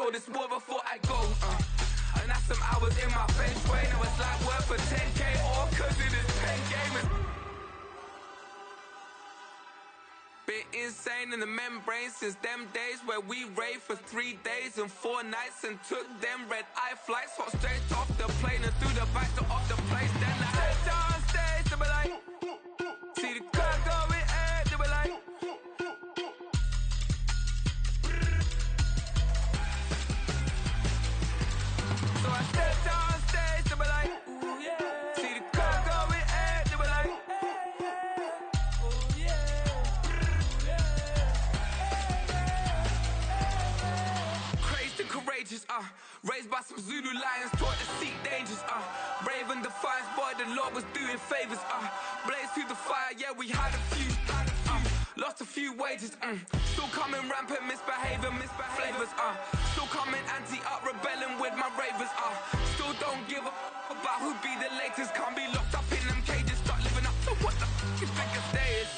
told this war before I go. And that's some hours in my bench way. Now it's like work for 10K all cause it is pen gaming. Been insane in the membrane since them days where we raved for 3 days and 4 nights and took them red-eye flights. Hot straight off the plane and through the back door of the place. Then I head downstairs, they were like, see the crowd going air, they were like, so I stepped downstairs, they were like, ooh yeah. See the crowd going air, they were like, ooh yeah. Crazed and courageous, raised by some Zulu lions, taught to seek dangers, brave and defiant, boy, the Lord was doing favors, blaze through the fire, yeah, we had a few, lost a few wages, still coming rampant, misbehaving, flavors, still coming anti-up, rebelling with my ravers, still don't give a about who be the latest, can't be locked up in them cages, start living up to what the is biggest day is.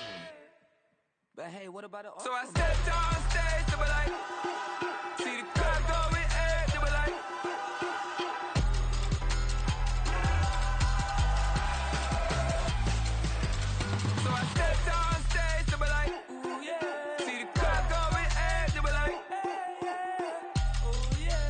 But hey, what about it? So I stepped downstairs, they were like, see the crowd going air, they were like, so I stepped downstairs, they were like, ooh yeah. See the crowd going air, they were like, oh yeah.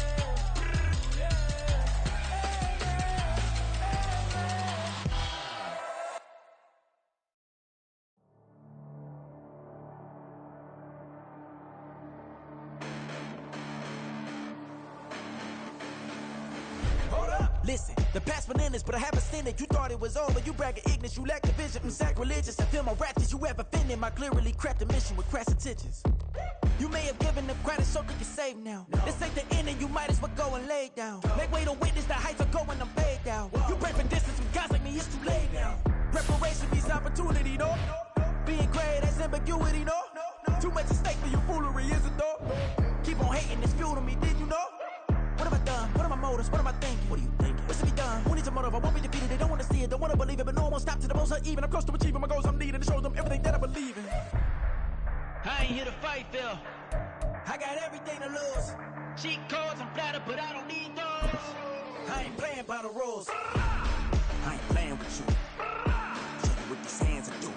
Listen, the past bananas, but I haven't seen it. You thought it was over, you bragging ignorance, you lack the vision. I'm sacrilegious, I feel my ratchets, you ever offended my clearly crafted mission with crass intentions. You may have given them credit so they can save now. This ain't the end and you might as well go and lay down. Make way to witness the heights are going, I'm paid down. You pray for distance with guys like me, it's too late now. Preparation means opportunity, no? Being great, that's ambiguity, no? Too much at stake for your foolery, is it though? Keep on hating, it's fuel to me, did you know? What have I done? What are my motives? What am I thinking? What are you thinking? What's to be done? Who needs a motive? I won't be defeated. They don't want to see it, don't want to believe it, but no one won't stop to the most uneven. I'm close to achieving my goals. I'm needing to show them everything that I believe in. I ain't here to fight, Phil. I got everything to lose. Cheat codes, I'm flattered, but I don't need those. I ain't playing by the rules. I ain't playing with you. Show you what these hands are doing.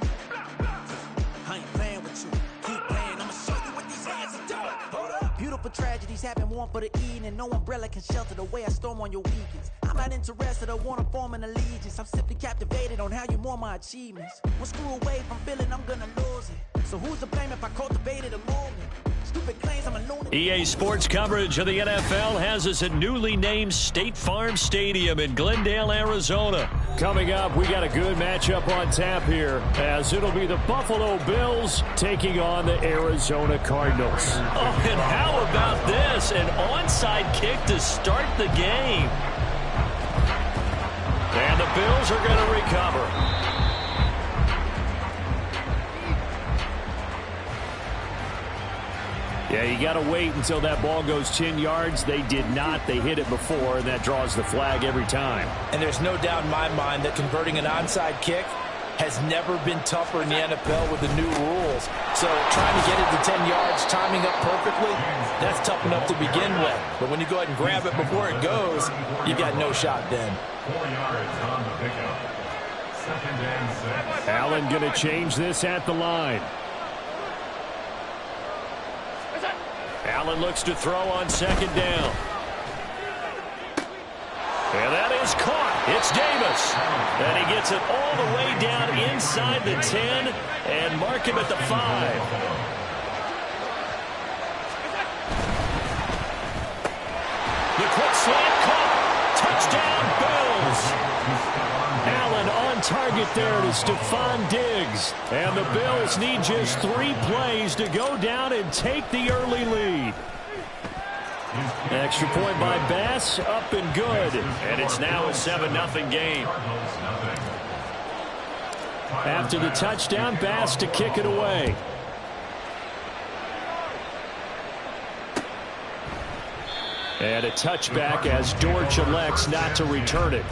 I ain't playing with you. Keep playing, I'ma show you what these hands are doing. Hold up. Beautiful tragedies happen, one for the eating, and no umbrella can shelter the way I storm on your weekends. I'm not interested, I wanna form an allegiance. I'm simply captivated on how you mourn my achievements. One screw away from feeling I'm gonna lose it. So who's to blame if I cultivated a moment? Stupid claims, I'm a lunatic. EA Sports coverage of the NFL has us at newly named State Farm Stadium in Glendale, Arizona. Coming up, we got a good matchup on tap here, as it'll be the Buffalo Bills taking on the Arizona Cardinals. Oh, and how about this? An onside kick to start the game. And the Bills are going to recover. Yeah, you got to wait until that ball goes 10 yards. They did not. They hit it before, and that draws the flag every time. And there's no doubt in my mind that converting an onside kick has never been tougher in the NFL with the new rules. So trying to get it to 10 yards, timing up perfectly, that's tough enough to begin with. But when you go ahead and grab it before it goes, you got no shot then. 4 yards on the pickup. 2nd and 6. Allen going to change this at the line. Allen looks to throw on 2nd down. And that is caught. It's Davis. And he gets it all the way down inside the 10 and mark him at the 5. The quick slant caught. Touchdown, Bills. Allen on target there to Stephon Diggs. And the Bills need just 3 plays to go down and take the early lead. Extra point by Bass, up and good. And it's now a 7-0 game. After the touchdown, Bass to kick it away. And a touchback as Dortch elects not to return it.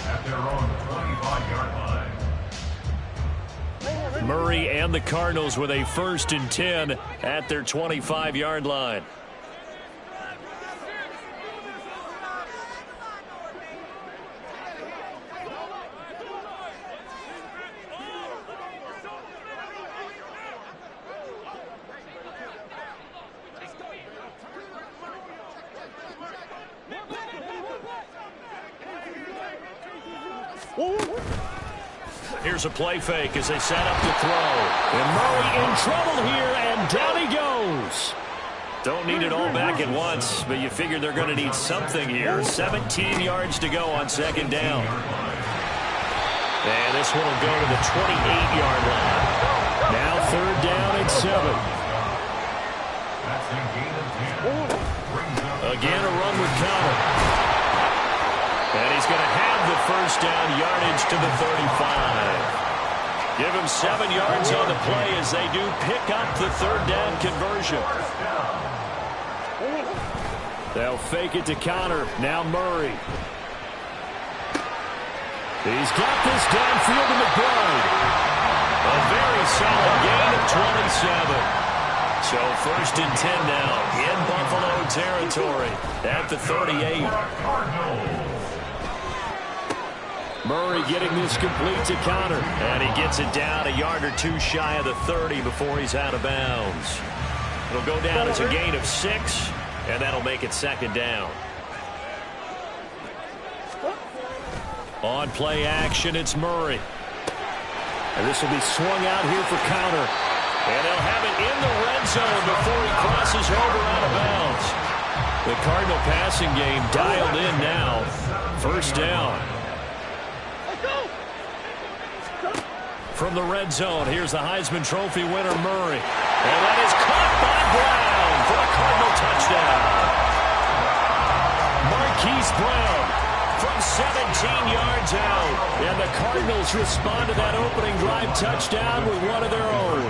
At their own 25-yard line. Murray and the Cardinals with a 1st and 10 at their 25-yard line. Here's a play fake as they set up to throw. And Murray in trouble here, and down he goes. Don't need it all back at once, but you figure they're going to need something here. 17 yards to go on second down. And this one will go to the 28-yard line. Now third down and 7. That's a gain of 10. Again, a run with Connor. And he's going to have the first down, yardage to the 35. Give him 7 yards on the play as they do pick up the third down conversion. They'll fake it to Connor. Now Murray. He's got this downfield to McBride. A very solid gain of 27. So first and 10 now in Buffalo territory at the 38. Murray getting this complete to Connor. And he gets it down a yard or two shy of the 30 before he's out of bounds. It'll go down as a gain of 6, and that'll make it second down. On play action, it's Murray. And this will be swung out here for Connor. And they'll have it in the red zone before he crosses over out of bounds. The Cardinal passing game dialed in now. First down. From the red zone, here's the Heisman Trophy winner, Murray. And that is caught by Brown for a Cardinal touchdown. Marquise Brown from 17 yards out. And the Cardinals respond to that opening drive touchdown with one of their own.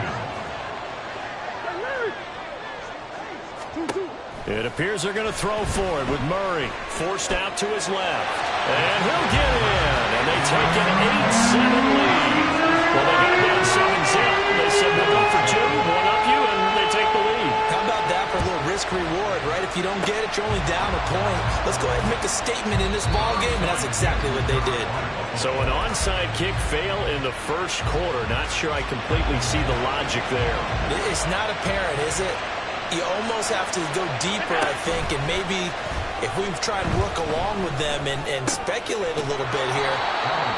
It appears they're going to throw for it with Murray forced out to his left. And he'll get in. And they take an 8-7 lead. Well, they got down 7-zip. They said they'll go for 2, one up you, and they take the lead. How about that for a little risk-reward, right? If you don't get it, you're only down a point. Let's go ahead and make a statement in this ball game, and that's exactly what they did. So an onside kick fail in the first quarter. Not sure I completely see the logic there. It's not apparent, is it? You almost have to go deeper, I think, and maybe if we try and work along with them and speculate a little bit here,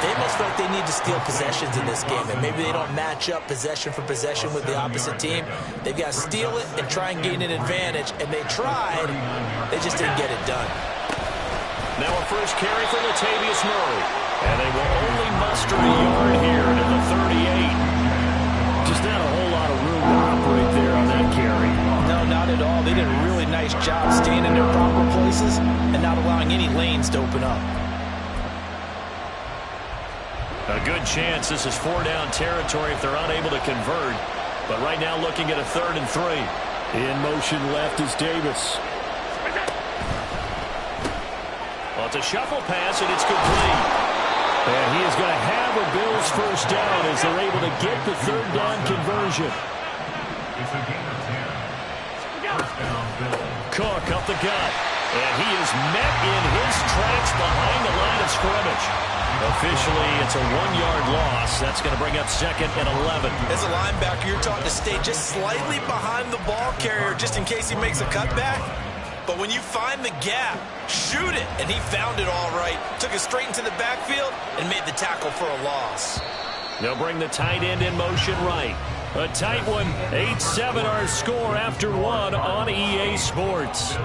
they must feel like they need to steal possessions in this game, and maybe they don't match up possession for possession with the opposite team. They've got to steal it and try and gain an advantage, and they tried. They just didn't get it done. Now a first carry for Latavius Murray, and they will only muster a yard here to the 38. Just not a whole lot of room to operate there on that carry. No, not at all. They did a really nice job staying in their proper places and not allowing any lanes to open up. A good chance this is 4-down territory if they're unable to convert. But right now looking at a 3rd and 3. In motion left is Davis. Well, it's a shuffle pass, and it's complete. And he is going to have a Bills first down as they're able to get the 3rd down conversion. It's a gain of 10. First down, Bills. Cook up the gut. And he is met in his tracks behind the line of scrimmage. Officially, it's a 1-yard loss. That's going to bring up 2nd and 11. As a linebacker, you're taught to stay just slightly behind the ball carrier just in case he makes a cutback. But when you find the gap, shoot it. And he found it all right. Took it straight into the backfield and made the tackle for a loss. They'll bring the tight end in motion right. A tight one. 8-7 our score after 1 on EA Sports.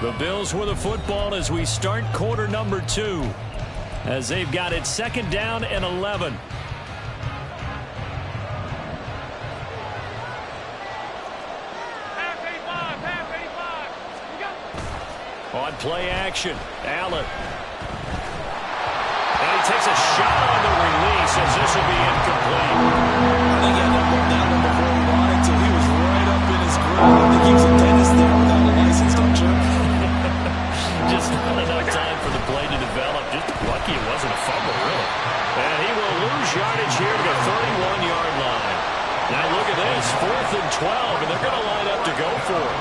The Bills with the football as we start quarter number 2. As they've got it 2nd down and 11. On play action, Allen. And he takes a shot on the release as this will be incomplete. I think he had to look down him before he wanted to. He was right up in his grill. I think he was a dentist there without a license, don't you? Just not enough time for the play to develop. Just lucky it wasn't a fumble, really. And he will lose yardage here to the 31-yard line. Now look at this, 4th and 12, and they're going to line up to go for it.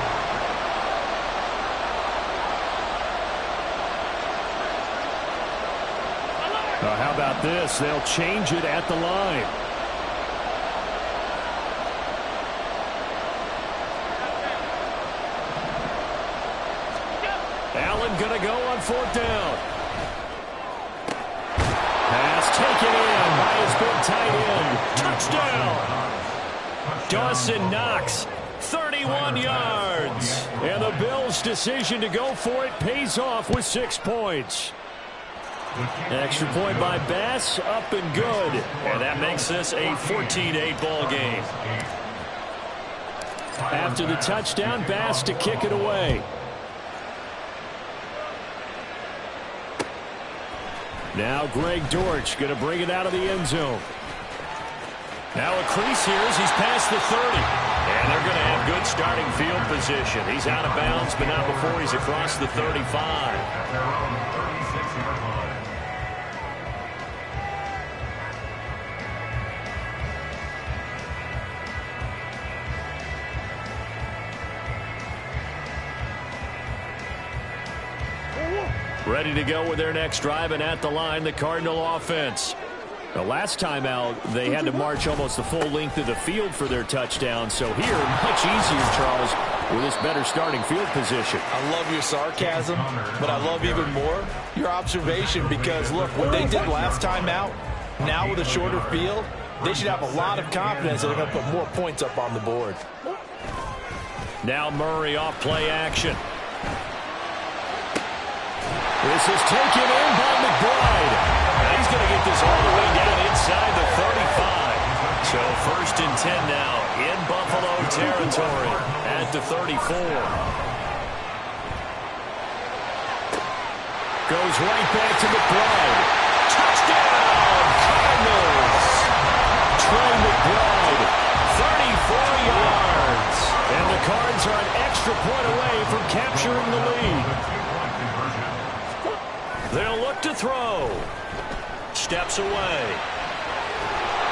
How about this? They'll change it at the line. Allen going to go on 4th down. Pass taken in by his big tight end. Touchdown. Dawson Knox, 31 yards. And the Bills' decision to go for it pays off with 6 points. Extra point by Bass, up and good. And that makes this a 14-8 ball game. After the touchdown, Bass to kick it away. Now Greg Dortch going to bring it out of the end zone. Now a crease here as he's past the 30. And they're going to have good starting field position. He's out of bounds, but not before he's across the 35. At their own 36-yard line. Ready to go with their next drive, and at the line, the Cardinal offense. The last time out, they had to march almost the full length of the field for their touchdown. So here, much easier, Charles, with this better starting field position. I love your sarcasm, but I love even more your observation because, look, what they did last time out, now with a shorter field, they should have a lot of confidence that they're going to put more points up on the board. Now Murray off play action. This is taken in by McBride. Now he's going to get this all the way down inside the 35. So 1st and 10 now in Buffalo territory at the 34. Goes right back to McBride. Touchdown, Cardinals. Trey McBride, 34 yards. And the Cards are an extra point away from capturing the lead. They'll look to throw. Steps away.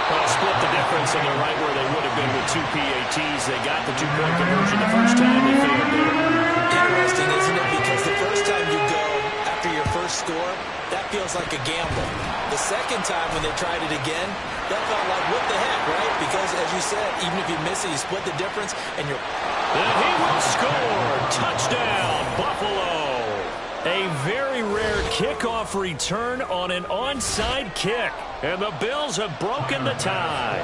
Well, split the difference, and they're right where they would have been with 2 PATs. They got the 2-point conversion the first time they failed there. Interesting, isn't it? Because the first time you go after your first score, that feels like a gamble. The second time when they tried it again, that felt like, what the heck, right? Because, as you said, even if you miss it, you split the difference, and you're... And he will score. Touchdown, Buffalo. A very rare kickoff return on an onside kick. And the Bills have broken the tie.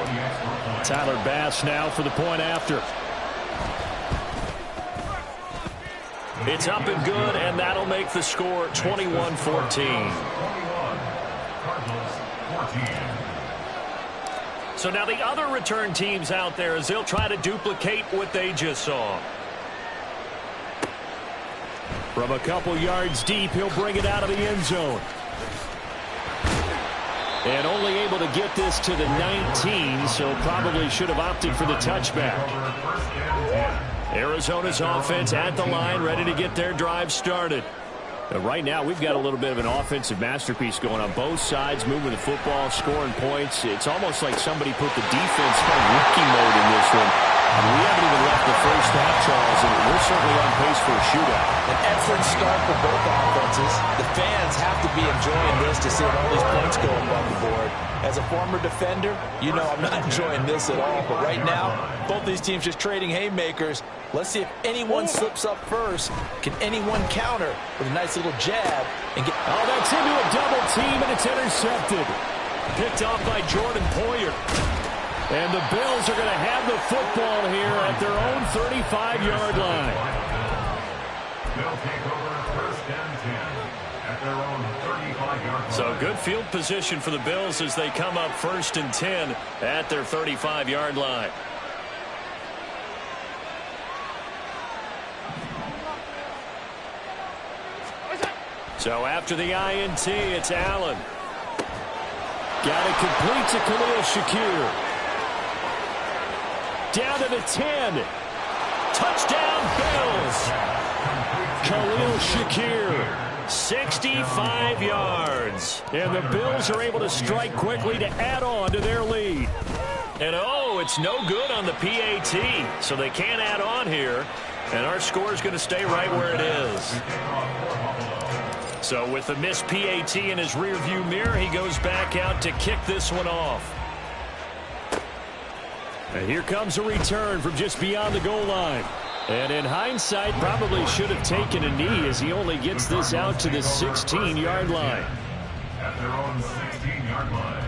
Tyler Bass now for the point after. It's up and good, and that'll make the score 21-14. So now the other return teams out there as they'll try to duplicate what they just saw. From a couple yards deep, he'll bring it out of the end zone. And only able to get this to the 19, so probably should have opted for the touchback. Arizona's offense at the line, ready to get their drive started. But right now, we've got a little bit of an offensive masterpiece going on both sides, moving the football, scoring points. It's almost like somebody put the defense on rookie mode in this one. We haven't even left the first half, Charles, and we're certainly on pace for a shootout. An excellent start for both offenses. The fans have to be enjoying this to see all these points go above the board. As a former defender, you know I'm not enjoying this at all. But right now, both these teams just trading haymakers. Let's see if anyone slips up first. Can anyone counter with a nice little jab and get... Oh, that's into a double team, and it's intercepted. Picked off by Jordan Poyer. And the Bills are going to have the football here at their own 35-yard line. They'll take over 1st and 10 at their own 35-yard line. So good field position for the Bills as they come up 1st and 10 at their 35-yard line. So after the INT, it's Allen. Got it complete to Khalil Shakir. Down to the 10. Touchdown, Bills. Khalil Shakir, 65 yards. And the Bills are able to strike quickly to add on to their lead. And, oh, it's no good on the PAT. So they can't add on here. And our score is going to stay right where it is. So with the missed PAT in his rearview mirror, he goes back out to kick this one off. And here comes a return from just beyond the goal line. And in hindsight, probably should have taken a knee as he only gets this out to the 16-yard line. At their own 16-yard line.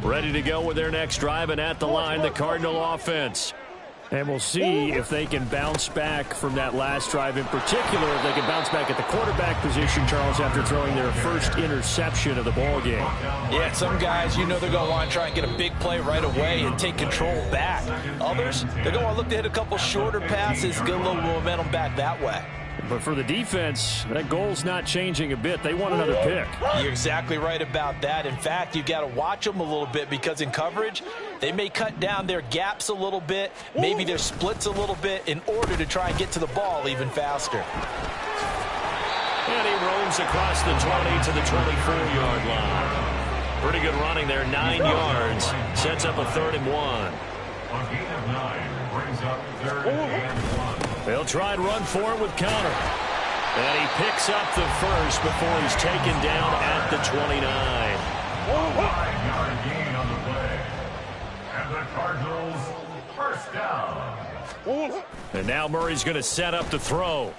Ready to go with their next drive, and at the line, the Cardinal offense. And we'll see if they can bounce back from that last drive, in particular, if they can bounce back at the quarterback position, Charles, after throwing their first interception of the ball game. Yeah, some guys, you know they're going to want to try and get a big play right away and take control back. Others, they're going to want to look to hit a couple shorter passes, get a little momentum back that way. But for the defense, that goal's not changing a bit. They want another pick. You're exactly right about that. In fact, you've got to watch them a little bit because in coverage, they may cut down their gaps a little bit, maybe their splits a little bit in order to try and get to the ball even faster. And he roams across the 20 to the 24-yard line. Pretty good running there, 9 yards. Sets up a 3rd and 1. A gain of 9 brings up 3rd and 1. They'll try and run for it with Connor. And he picks up the first before he's taken down at the 29. 5-yard gain on the play. And the Cardinals first down. And now Murray's going to set up the throw.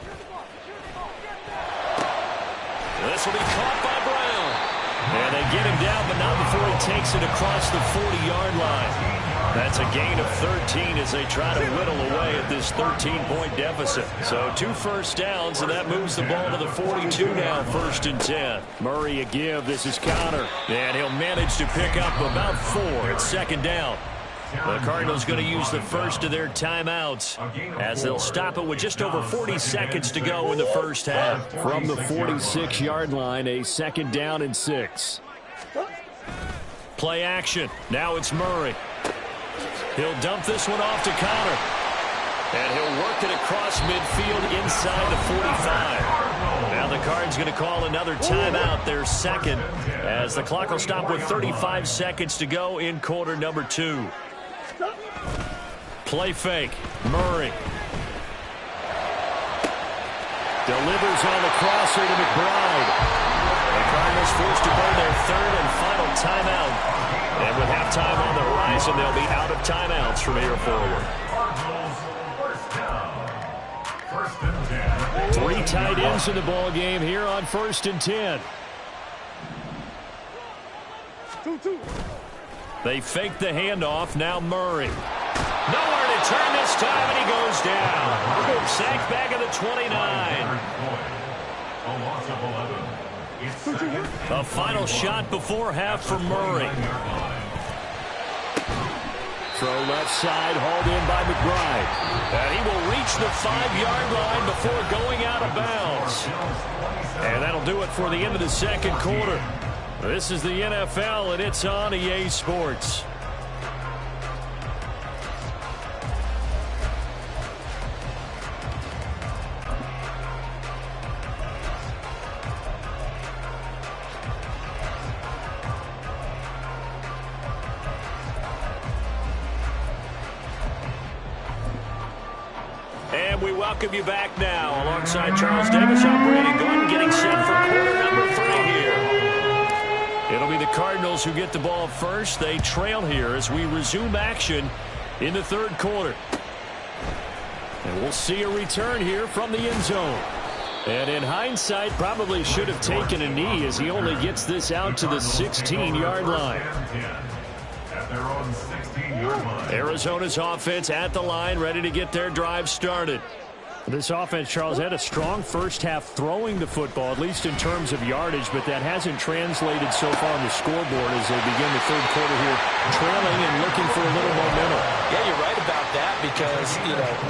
This will be caught by Brown. And they get him down, but not before he takes it across the 40-yard line. That's a gain of 13 as they try to whittle away at this 13-point deficit. So 2 first downs, and that moves the ball to the 42 now, 1st and 10. Murray a give. This is Connor. And he'll manage to pick up about 4 at 2nd down. The Cardinals going to use the first of their timeouts as they'll stop it with just over 40 seconds to go in the first half. From the 46-yard line, a 2nd down and 6. Play action. Now it's Murray. He'll dump this one off to Connor. And he'll work it across midfield inside the 45. Now the Cards going to call another timeout, their 2nd, as the clock will stop with 35 seconds to go in quarter number 2. Play fake. Murray. Delivers on the crosser to McBride. The Cardinals forced to burn their 3rd and final timeout. And with halftime on the horizon, they'll be out of timeouts from here forward. First and 10. 3 tight ends in the ball game here on 1st and 10. They fake the handoff. Now Murray. Nowhere to turn this time, and he goes down. Sacked back at the 29. A loss of 11. A final shot before half for Murray. Throw left side, hauled in by McBride. And he will reach the 5-yard line before going out of bounds. And that'll do it for the end of the 2nd quarter. This is the NFL, and it's on EA Sports. And we welcome you back now. Alongside Charles Davis, I'm Brandon Gordon, getting set for quarter number 3 here. It'll be the Cardinals who get the ball first. They trail here as we resume action in the 3rd quarter. And we'll see a return here from the end zone. And in hindsight, probably should have taken a knee as he only gets this out to the 16-yard line. At their own 16-yard line. Arizona's offense at the line, ready to get their drive started. This offense, Charles, had a strong first half throwing the football, at least in terms of yardage, but that hasn't translated so far on the scoreboard as they begin the 3rd quarter here, trailing and looking for a little momentum. Yeah, you're right about that because,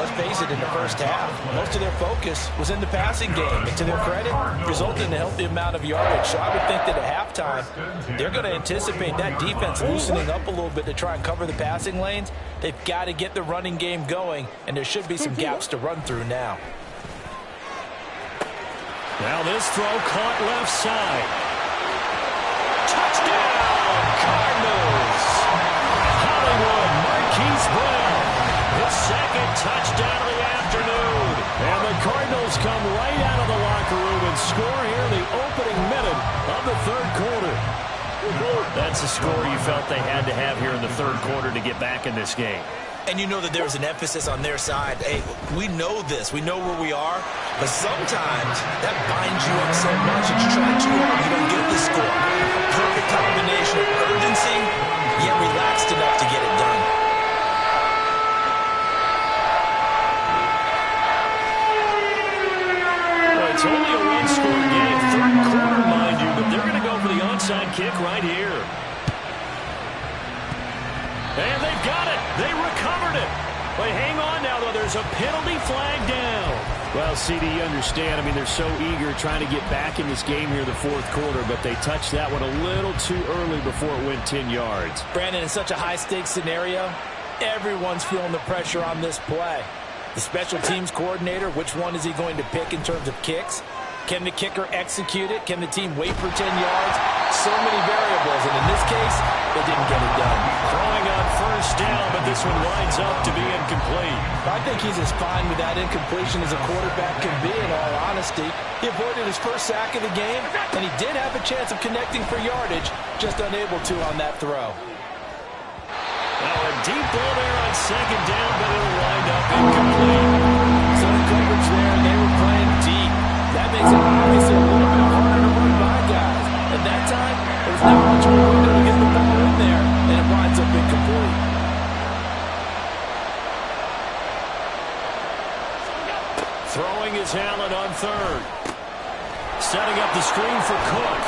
let's face it, in the first half, most of their focus was in the passing game. And to their credit, resulted in a healthy amount of yardage. So I would think that at halftime, they're going to anticipate that defense loosening up a little bit to try and cover the passing lanes. They've got to get the running game going, and there should be some gaps to run through now. Now this throw caught left side. Touchdown, Cardinals! Hollywood Marquise Brown, his 2nd touchdown of the afternoon. And the Cardinals come right out of the locker room and score here in the opening minute of the That's the score you felt they had to have here in the third quarter to get back in this game. And you know that there's an emphasis on their side. Hey, we know this. We know where we are. But sometimes that binds you up so much that you try too hard, you don't get the score. A perfect combination of urgency, yet relaxed enough to get it done. Well, it's only a one-score game. Third quarter, mind you, but they're going to go for the onside kick right here. And they've got it. They recovered it. But hang on now, though. There's a penalty flag down. Well, CD, you understand. I mean, they're so eager trying to get back in this game here in the fourth quarter, but they touched that one a little too early before it went 10 yards. Brandon, in such a high-stakes scenario, everyone's feeling the pressure on this play. The special teams coordinator, which one is he going to pick in terms of kicks? Can the kicker execute it? Can the team wait for 10 yards? So many variables, and in this case, they didn't get it done. Throwing on first down, but this one winds up to be incomplete. I think he's as fine with that incompletion as a quarterback can be, in all honesty. He avoided his first sack of the game, and he did have a chance of connecting for yardage, just unable to on that throw. Now a deep ball there on second down, but it'll wind up incomplete. Some coverage there, and they were playing deep. That makes it obviously a little bit harder to run by guys. At that time, there's not much more window to get the ball in there, and it winds up incomplete. Throwing is Allen on third. Setting up the screen for Cook.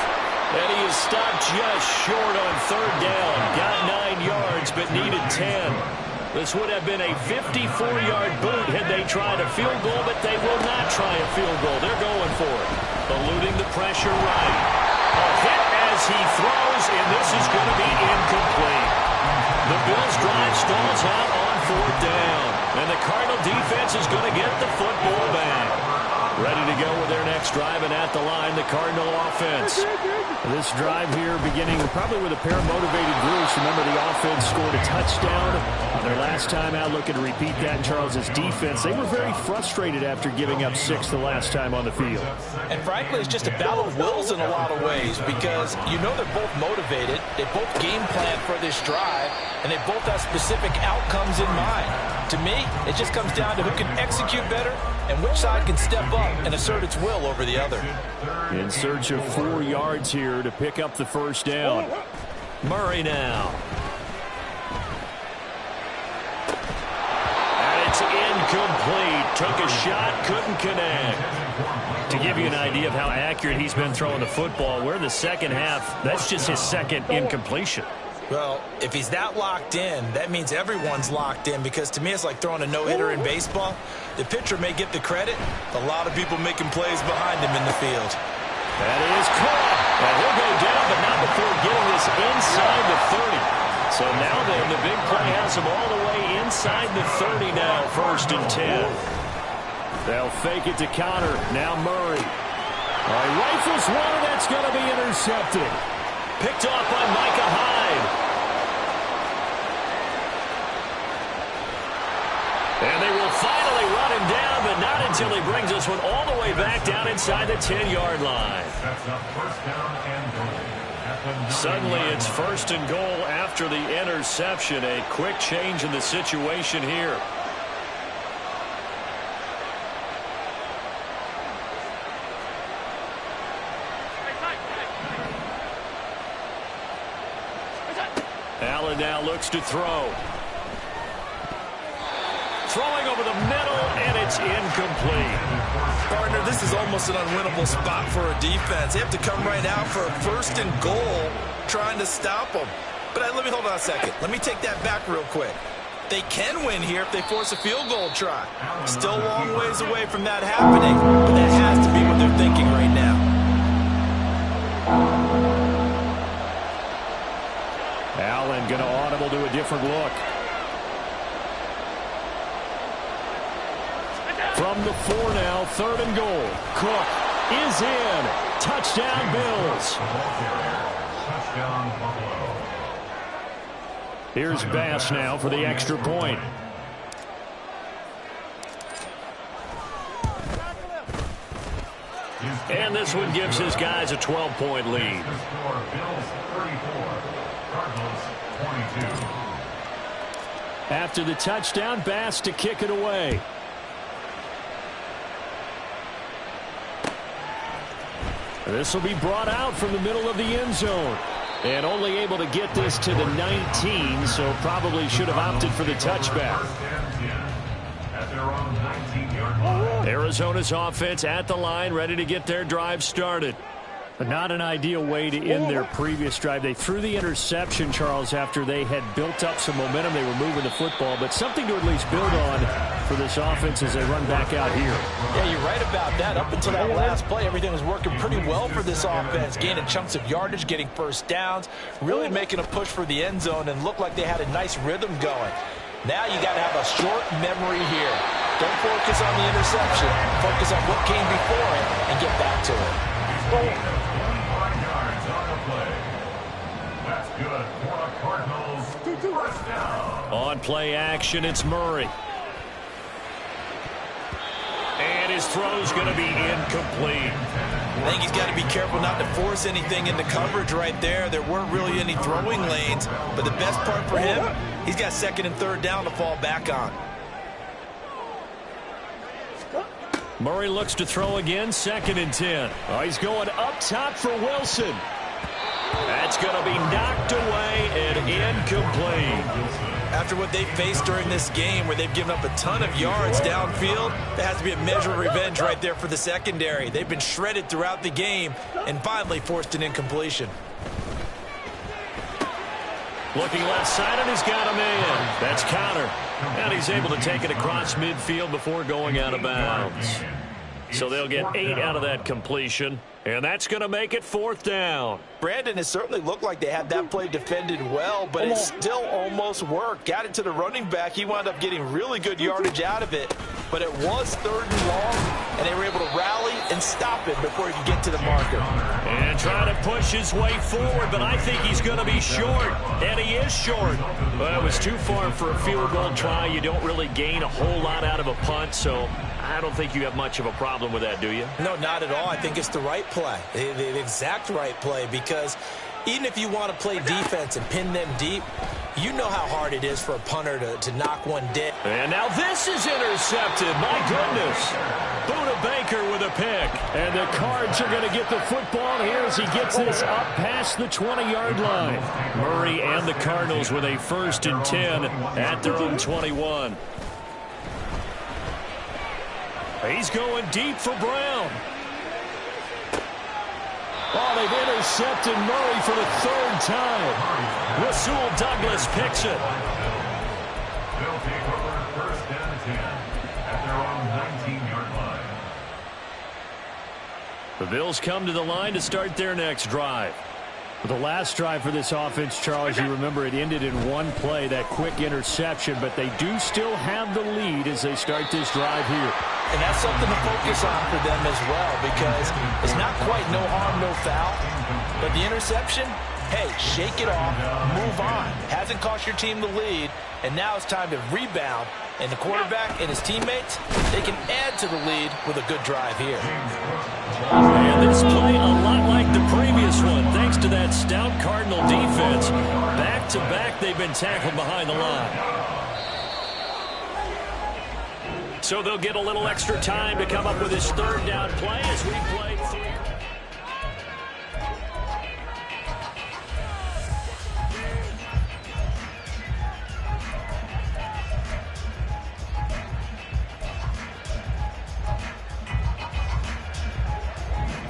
And he is stopped just short on third down. Got 9 yards, but needed 10. This would have been a 54-yard boot had they tried a field goal, but they will not try a field goal. They're going for it. Eluding the pressure right. A hit as he throws, and this is going to be incomplete. The Bills' drive stalls out on fourth down. And the Cardinal defense is going to get the football back. Ready to go with their next drive, and at the line, the Cardinal offense. This drive here beginning probably with a pair of motivated groups. Remember, the offense scored a touchdown on their last time out. Looking to repeat that in Charles's defense. They were very frustrated after giving up 6 the last time on the field. And frankly, it's just a battle of wills in a lot of ways because you know they're both motivated. They both game plan for this drive, and they both have specific outcomes in mind. To me, it just comes down to who can execute better and which side can step up and assert its will over the other. In search of 4 yards here to pick up the first down. Murray now. And it's incomplete. Took a shot, couldn't connect. To give you an idea of how accurate he's been throwing the football, we're in the second half. That's just his second incompletion. Well, if he's that locked in, that means everyone's locked in because to me it's like throwing a no-hitter in baseball. The pitcher may get the credit. A lot of people making plays behind him in the field. That is caught. And he'll go down, but not before getting this inside the 30. So now then, the big play has him all the way inside the 30 now, 1st and 10. They'll fake it to counter. Now Murray. All right, rifles one, and that's going to be intercepted. Picked off by Micah Hyde. And they will finally run him down, but not until he brings this one all the way back down inside the 10-yard line. Suddenly it's 1st and goal after the interception. A quick change in the situation here. Allen now looks to throw. Throwing over the middle, and it's incomplete. Partner, this is almost an unwinnable spot for a defense. They have to come right out for a 1st and goal trying to stop them. But let me hold on a second. Let me take that back real quick. They can win here if they force a field goal try. Still a long ways away from that happening, but that has to be what they're thinking right now. Allen going to audible to a different look. From the 4 now, 3rd and goal. Cook is in. Touchdown, Bills. Here's Bass now for the extra point. And And this one gives his guys a 12-point lead. The score, Bills 34, Cardinals 22. After the touchdown, Bass to kick it away. This will be brought out from the middle of the end zone. And only able to get this to the 19, so probably should have opted for the touchback. At their own 19-yard line. Arizona's offense at the line, ready to get their drive started. But not an ideal way to end their previous drive. They threw the interception, Charles, after they had built up some momentum. They were moving the football, but something to at least build on for this offense as they run back out here. Yeah, you're right about that. Up until that last play, everything was working pretty well for this offense, gaining chunks of yardage, getting first downs, really making a push for the end zone, and looked like they had a nice rhythm going. Now you got to have a short memory here. Don't focus on the interception. Focus on what came before it and get back to it. 25 yards on the play. That's good for the Cardinals. First down. On play action, it's Murray. And his throw's going to be incomplete. I think he's got to be careful not to force anything into coverage right there. There weren't really any throwing lanes, but the best part for him, he's got second and third down to fall back on. Murray looks to throw again, 2nd and 10. Oh, he's going up top for Wilson. That's going to be knocked away and incomplete. After what they faced during this game where they've given up a ton of yards downfield, there has to be a measure of revenge right there for the secondary. They've been shredded throughout the game and finally forced an incompletion. Looking left side, and he's got him in. That's counter. And he's able to take it across midfield before going out of bounds. So they'll get 8 out of that completion, and that's going to make it 4th down. Brandon, it certainly looked like they had that play defended well, but it still almost worked. Got it to the running back. He wound up getting really good yardage out of it, but it was 3rd and long, and they were able to rally and stop it before he could get to the marker. And trying to push his way forward, but I think he's going to be short, and he is short. Well, it was too far for a field goal try. You don't really gain a whole lot out of a punt, so I don't think you have much of a problem with that, do you? No, not at all. I think it's the right play, the exact right play, because even if you want to play defense and pin them deep, you know how hard it is for a punter to knock one dead. And now this is intercepted. My goodness. Buda Baker with a pick. And the Cards are going to get the football here as he gets this up past the 20-yard line. Murray and the Cardinals with a 1st and 10 at their own 21. He's going deep for Brown. Oh, they've intercepted Murray for the 3rd time. Rasul Douglas picks it. They'll take over 1st and 10 at their own 19-yard line. The Bills come to the line to start their next drive. The last drive for this offense, Charles, you remember it ended in one play, that quick interception, but they do still have the lead as they start this drive here. And that's something to focus on for them as well, because it's not quite no harm, no foul, but the interception, hey, shake it off, move on. Hasn't cost your team the lead, and now it's time to rebound. And the quarterback and his teammates, they can add to the lead with a good drive here. And this play a lot like the previous one, thanks to that stout Cardinal defense. Back-to-back, they've been tackled behind the line. So they'll get a little extra time to come up with his 3rd down play as we play through.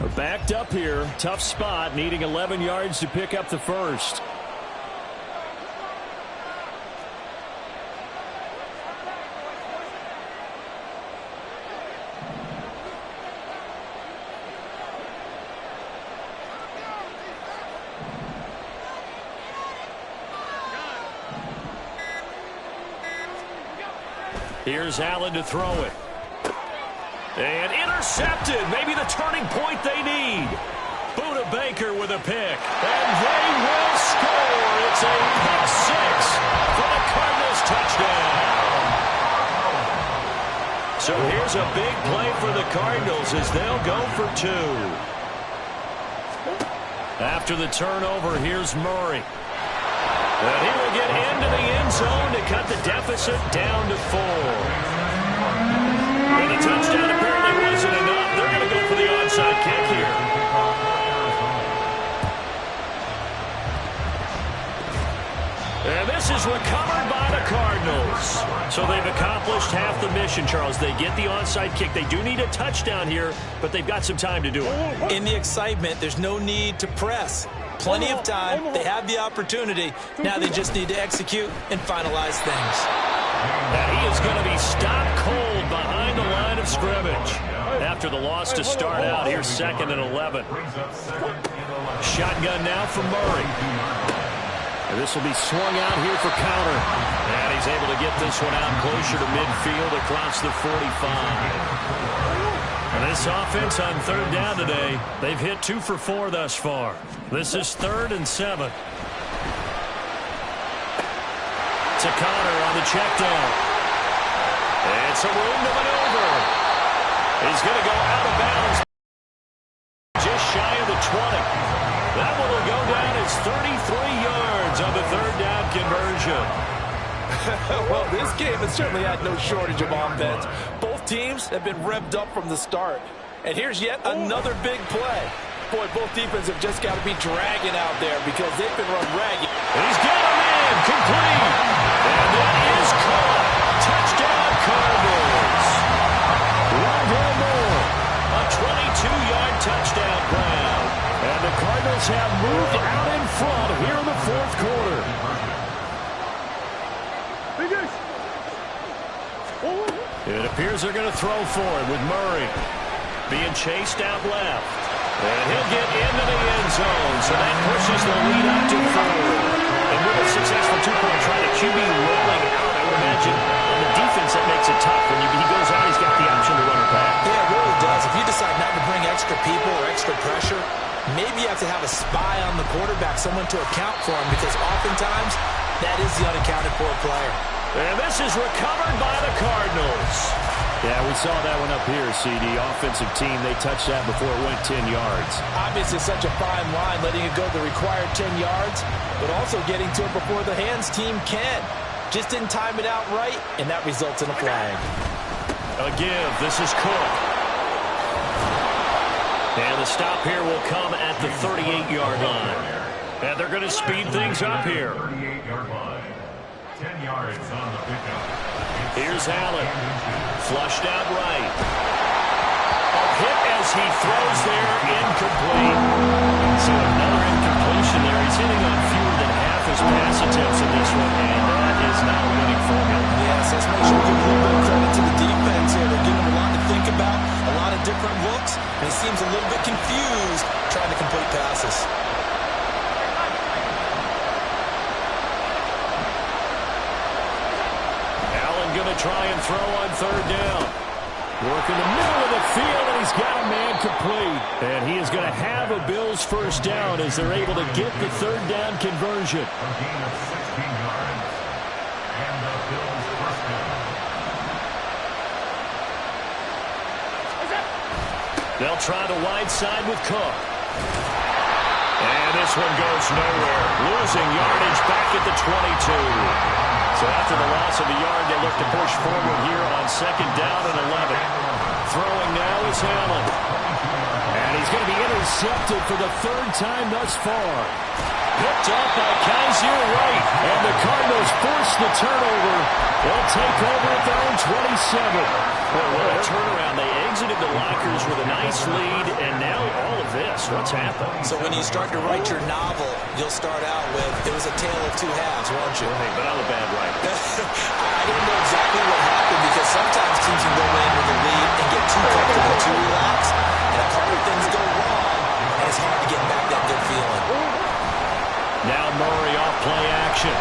We're backed up here. Tough spot, needing 11 yards to pick up the 1st. Here's Allen to throw it. And intercepted. Maybe the turning point they need. Buda Baker with a pick. And they will score. It's a pick 6 for the Cardinals touchdown. So here's a big play for the Cardinals as they'll go for 2. After the turnover, here's Murray. And he will get into the end zone to cut the deficit down to 4. And the touchdown apparently wasn't enough. They're going to go for the onside kick here. And this is recovered by the Cardinals. So they've accomplished half the mission, Charles. They get the onside kick. They do need a touchdown here, but they've got some time to do it. In the excitement, there's no need to press. Plenty of time. They have the opportunity. Now they just need to execute and finalize things. And he is going to be stopped cold behind the line of scrimmage. After the loss to start out, here's 2nd and 11. Shotgun now for Murray. And this will be swung out here for counter. And he's able to get this one out closer to midfield across the 45. And this offense on 3rd down today, they've hit 2 for 4 thus far. This is 3rd and 7. To Connor on the check down. It's a room to maneuver. He's going to go out of bounds. Just shy of the 20. That one will go down as 33 yards on the 3rd down conversion. Well, this game has certainly had no shortage of offense. Both teams have been revved up from the start. And here's yet another big play. Boy, both defenses have just got to be dragging out there because they've been run ragged. He's got a man complete. And that is caught. Touchdown Cardinals. Rondell Moore, a 22-yard touchdown grab. And the Cardinals have moved out in front here in the 4th quarter. It appears they're going to throw for it with Murray being chased out left. And he'll get into the end zone, so that pushes the lead up to 4. And with a successful 2-point try, the QB rolling out, I would imagine, on the defense that makes it tough. When he goes out, he's got the option to run it back. Yeah, it really does. If you decide not to bring extra people or extra pressure, maybe you have to have a spy on the quarterback, someone to account for him, because oftentimes that is the unaccounted for player. And this is recovered by the Cardinals. Yeah, we saw that one up here, CD. Offensive team, they touched that before it went 10 yards. Obviously, such a fine line, letting it go the required 10 yards, but also getting to it before the hands team can. Just didn't time it out right, and that results in a flag. A give. This is Cook. And the stop here will come at the 38-yard line. And they're going to speed things up here. 38-yard line. 10 yards on the pickup. Here's Allen. Flushed out right. A hit as he throws there, incomplete. So another incompletion there. He's hitting on fewer than half his pass attempts in this one, and that is not winning for him. Yes, let's make sure we give a little bit of credit to the defense here. They're giving him a lot to think about, a lot of different looks, and he seems a little bit confused trying to complete passes. Going to try and throw on 3rd down. Work in the middle of the field, and he's got a man complete. And he is going to have a Bills 1st down as they're able to get the 3rd down conversion. A gain of 16 yards. And the Bills 1st down. They'll try the wide side with Cook. And this one goes nowhere. Losing yardage back at the 22. So after the loss of a yard, they look to push forward here on 2nd down and 11. Throwing now is Allen. And he's going to be intercepted for the 3rd time thus far. Picked off by Kaiser White. And the Cardinals force the turnover. They'll take over at their own 27. Well, what a turnaround. They exited the lockers with a nice lead, and now all of this. What's happened? So when you start to write your novel, you'll start out with, it was a tale of 2 halves, won't you? Hey, but I'm a bad writer. I don't know exactly what happened, because sometimes teams can go in with a lead and get too comfortable, too relaxed, and a couple of things go wrong, and it's hard to get back that good feeling. Now Murray off play action.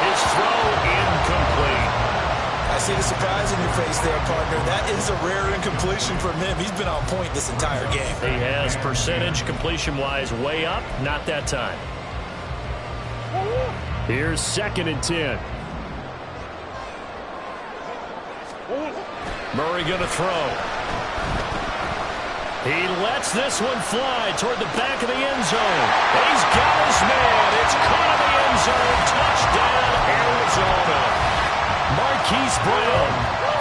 His throw incomplete. I see the surprise in your face there, partner. That is a rare incompletion from him. He's been on point this entire game. He has percentage completion-wise way up. Not that time. Here's 2nd and 10. Murray going to throw. He lets this one fly toward the back of the end zone. He's got his man. It's caught in the end zone. Touchdown, Arizona. Marquise Brown,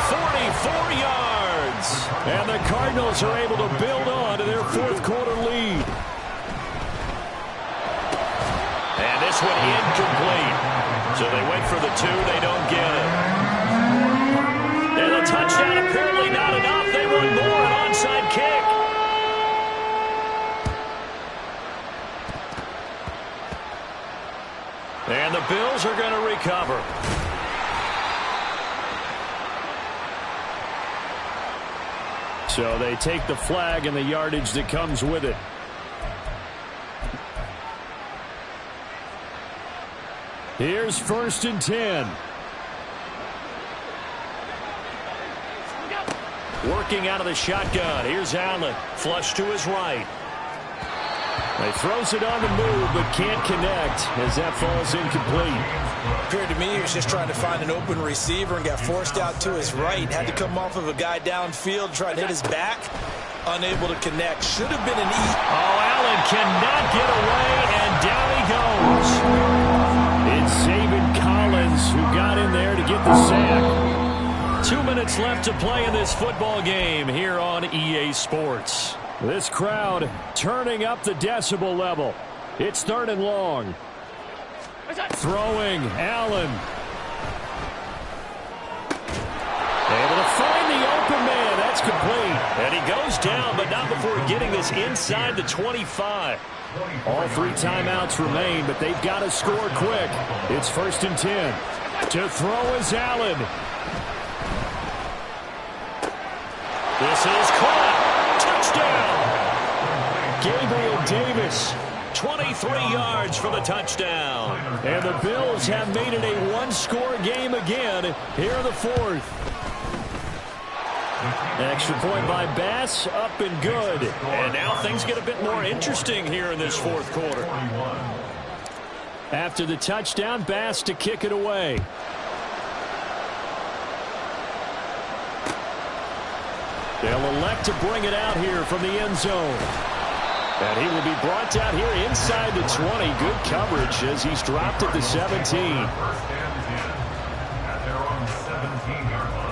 44 yards. And the Cardinals are able to build on to their fourth quarter lead. And this one incomplete. So they wait for the 2. They don't get it. And a touchdown apparently not enough. They want more. An onside kick. And the Bills are going to recover. So they take the flag and the yardage that comes with it. Here's 1st and 10. Working out of the shotgun. Here's Allen. Flush to his right. He throws it on the move, but can't connect as that falls incomplete. Appeared to me he was just trying to find an open receiver and got forced out to his right. Had to come off of a guy downfield, try to hit his back. Unable to connect. Should have been an E. Oh, Allen cannot get away, and down he goes. It's Zaven Collins who got in there to get the sack. 2 minutes left to play in this football game here on EA Sports. This crowd turning up the decibel level. It's 3rd and long. Throwing, Allen. Able to find the open man. That's complete. And he goes down, but not before getting this inside the 25. All 3 timeouts remain, but they've got to score quick. It's 1st and 10. To throw is Allen. This is caught. Touchdown. Gabriel Davis, 23 yards for the touchdown. And the Bills have made it a one-score game again here in the 4th. Extra point by Bass, up and good. And now things get a bit more interesting here in this 4th quarter. After the touchdown, Bass to kick it away. They'll elect to bring it out here from the end zone. And he will be brought down here inside the 20. Good coverage as he's dropped at the 17. 1st and 10 at their own 17-yard line.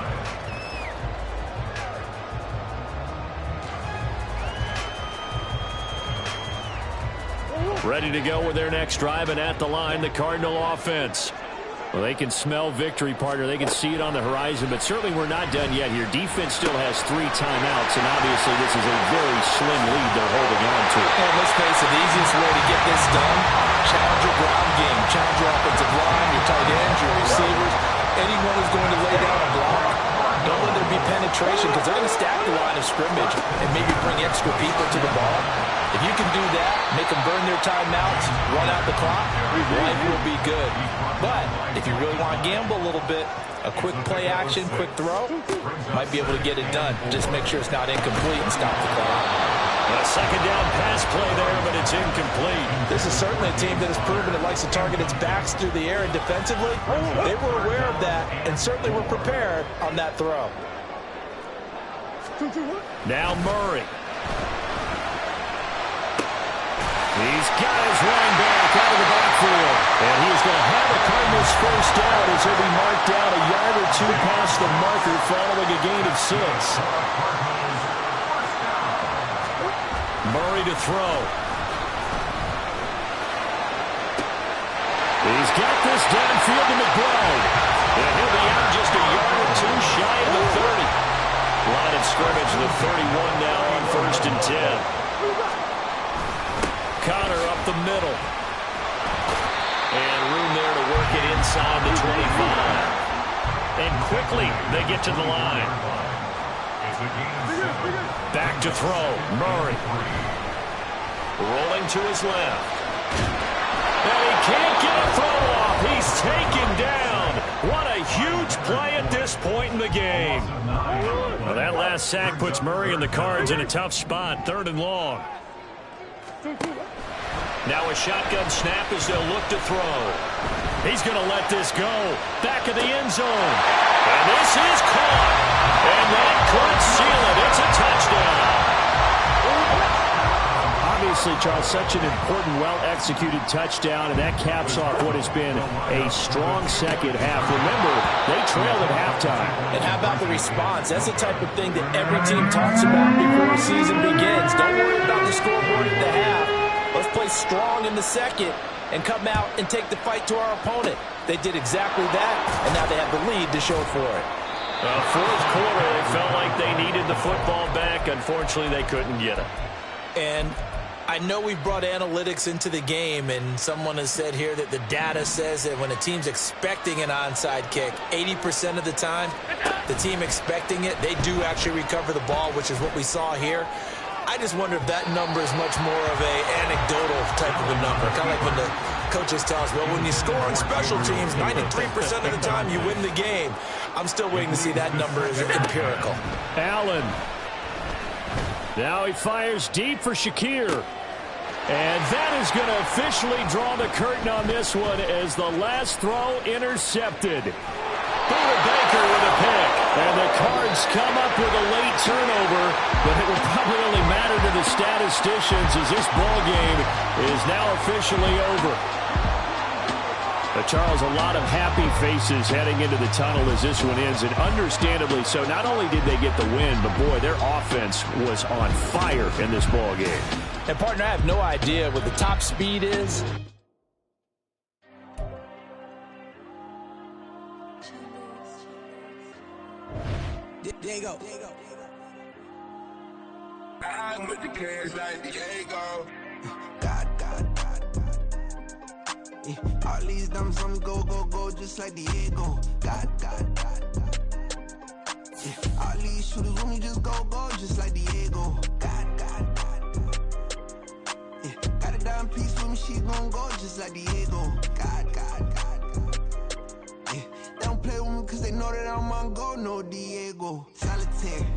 Ready to go with their next drive, and at the line, the Cardinal offense. Well, they can smell victory, partner. They can see it on the horizon, but certainly we're not done yet here. Defense still has 3 timeouts, and obviously this is a very slim lead they're holding on to. And let's face it, the easiest way to get this done, challenge your ground game, challenge your offensive line, your tight ends, your receivers, anyone who's going to lay down a block. Don't let there be penetration because they're going to stack the line of scrimmage and maybe bring extra people to the ball. If you can do that, make them burn their timeouts, run out the clock, life will be good. But if you really want to gamble a little bit, a quick play action, quick throw, might be able to get it done. Just make sure it's not incomplete and stop the clock. A second down pass play there, but it's incomplete. This is certainly a team that has proven it likes to target its backs through the air, and defensively, they were aware of that and certainly were prepared on that throw. Now Murray. He's got his running back out of the backfield. And he's going to have the Cardinals first down as he'll be marked down a yard or 2 past the marker following a gain of 6. Murray to throw. He's got this downfield to McBride. And he'll be out just a yard or 2 shy of the 30. Line of scrimmage, the 31 now on 1st and 10. Connor up the middle. And room there to work it inside the 25. And quickly they get to the line. Back to throw. Murray. Rolling to his left. And he can't get a throw off. He's taken down. What a huge play at this point in the game. Well, that last sack puts Murray and the Cards in a tough spot. 3rd and long. Now a shotgun snap as they'll look to throw. He's going to let this go. Back of the end zone. And this is caught. And that could seal it. It's a touchdown. Obviously, Charles, such an important, well-executed touchdown, and that caps off what has been a strong second half. Remember, they trailed at halftime. And how about the response? That's the type of thing that every team talks about before the season begins. Don't worry about the scoreboard at the half. Let's play strong in the second and come out and take the fight to our opponent. They did exactly that, and now they have the lead to show for it. Fourth quarter, they felt like they needed the football back. Unfortunately, they couldn't get it. And I know we've brought analytics into the game, and someone has said here that the data says that when a team's expecting an onside kick, 80% of the time, the team expecting it, they do actually recover the ball, which is what we saw here. I just wonder if that number is much more of an anecdotal type of a number. Kind of like when the coaches tell us, well, when you score on special teams, 93% of the time you win the game. I'm still waiting to see that number is empirical. Allen. Now he fires deep for Shakir. And that is going to officially draw the curtain on this one as the last throw intercepted. Buda Baker with a pick. And the Cards come up with a late turnover, but it will probably only matter to the statisticians as this ball game is now officially over. Charles, a lot of happy faces heading into the tunnel as this one ends, and understandably so. Not only did they get the win, but boy, their offense was on fire in this ball game. And partner, I have no idea what the top speed is. Diego. I'm with the cash like Diego. God. Yeah, all these dumps on me go, just like Diego. God. Yeah, all these shooters on me just go, just like Diego. God. Yeah, got a dime piece with me, she gon' go just like Diego. God. Yeah, they don't play with me cause they know that I'm on go, no Diego. Solitaire.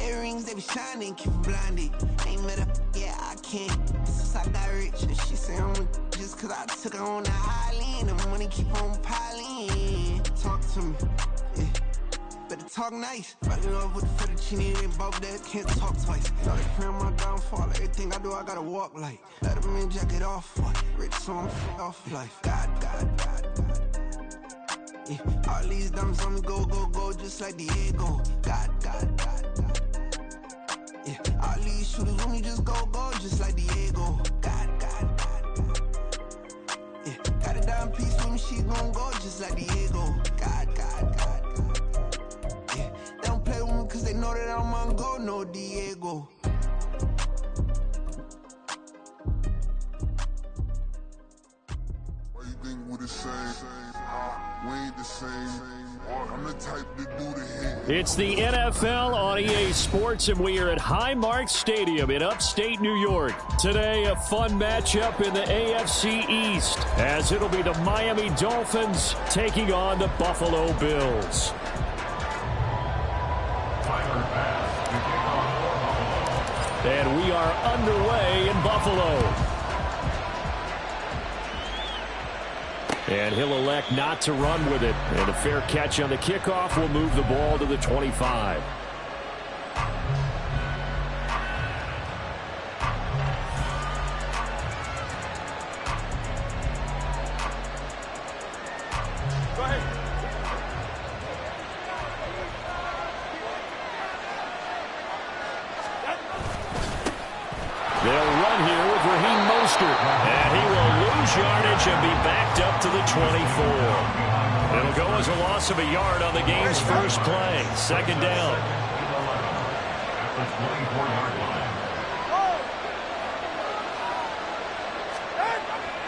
Earrings, they be shining, keep blinded. Ain't met up, yeah, I can't. Since I got rich, and she say I'm just cause I took her on the island. The money keep on piling. Talk to me, yeah. Better talk nice. Right in love with the fettuccine, they both that can't talk twice. Know they pray on my downfall. Everything I do, I gotta walk like. Let them in, jacket off. Rich, so I'm off life. God. Yeah, all these dumps on me go, just like Diego. God. Yeah, all these shooters on me just go, just like Diego. God. Yeah, got a dime piece with me, she gon' go just like Diego. God. Yeah, they don't play with me cause they know that I'm on go, no Diego. What you think we the same? We ain't the same. I'm the type to do the hit. It's the NFL on EA Sports, and we are at Highmark Stadium in upstate New York. Today, a fun matchup in the AFC East, as it'll be the Miami Dolphins taking on the Buffalo Bills. And we are underway in Buffalo. And he'll elect not to run with it. And a fair catch on the kickoff will move the ball to the 25. Go ahead. They'll run here with Raheem Mostert. And he will lose yardage and be backed up to the 24. It'll go as a loss of a yard on the game's first play. Second down.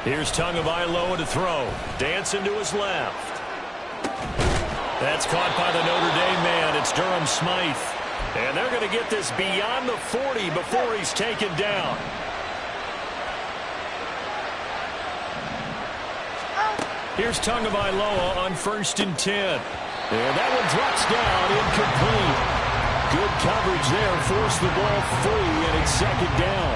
Here's Tagovailoa to throw. Dancing to his left. That's caught by the Notre Dame man. It's Durham Smythe. And they're going to get this beyond the 40 before he's taken down. Here's Tagovailoa on 1st and 10. And that one drops down, incomplete. Good coverage there, forced the ball free, and it's second down.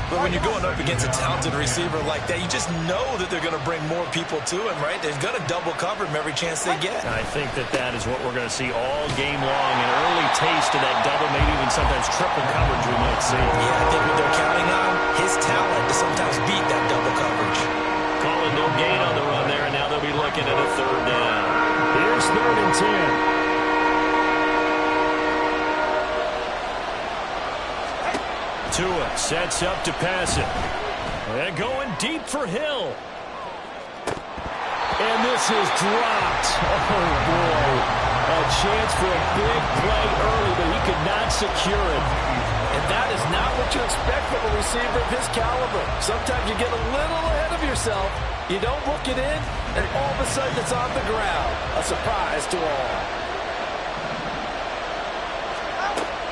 But when you're going up against a talented receiver like that, you just know that they're going to bring more people to him, right? They're going to double cover him every chance they get. I think that is what we're going to see all game long. An early taste of that double, maybe even sometimes triple coverage we might see. Yeah, I think what they're counting on, his talent to sometimes beat that double coverage. Calling no gain on the run there, and now they'll be looking at a third down. Here's 3rd and 10. Tua sets up to pass it. And going deep for Hill. And this is dropped. Oh, boy. A chance for a big play early, but he could not secure it. And that is not what you expect from a receiver of his caliber. Sometimes you get a little ahead of yourself. You don't look it in, and all of a sudden it's on the ground. A surprise to all.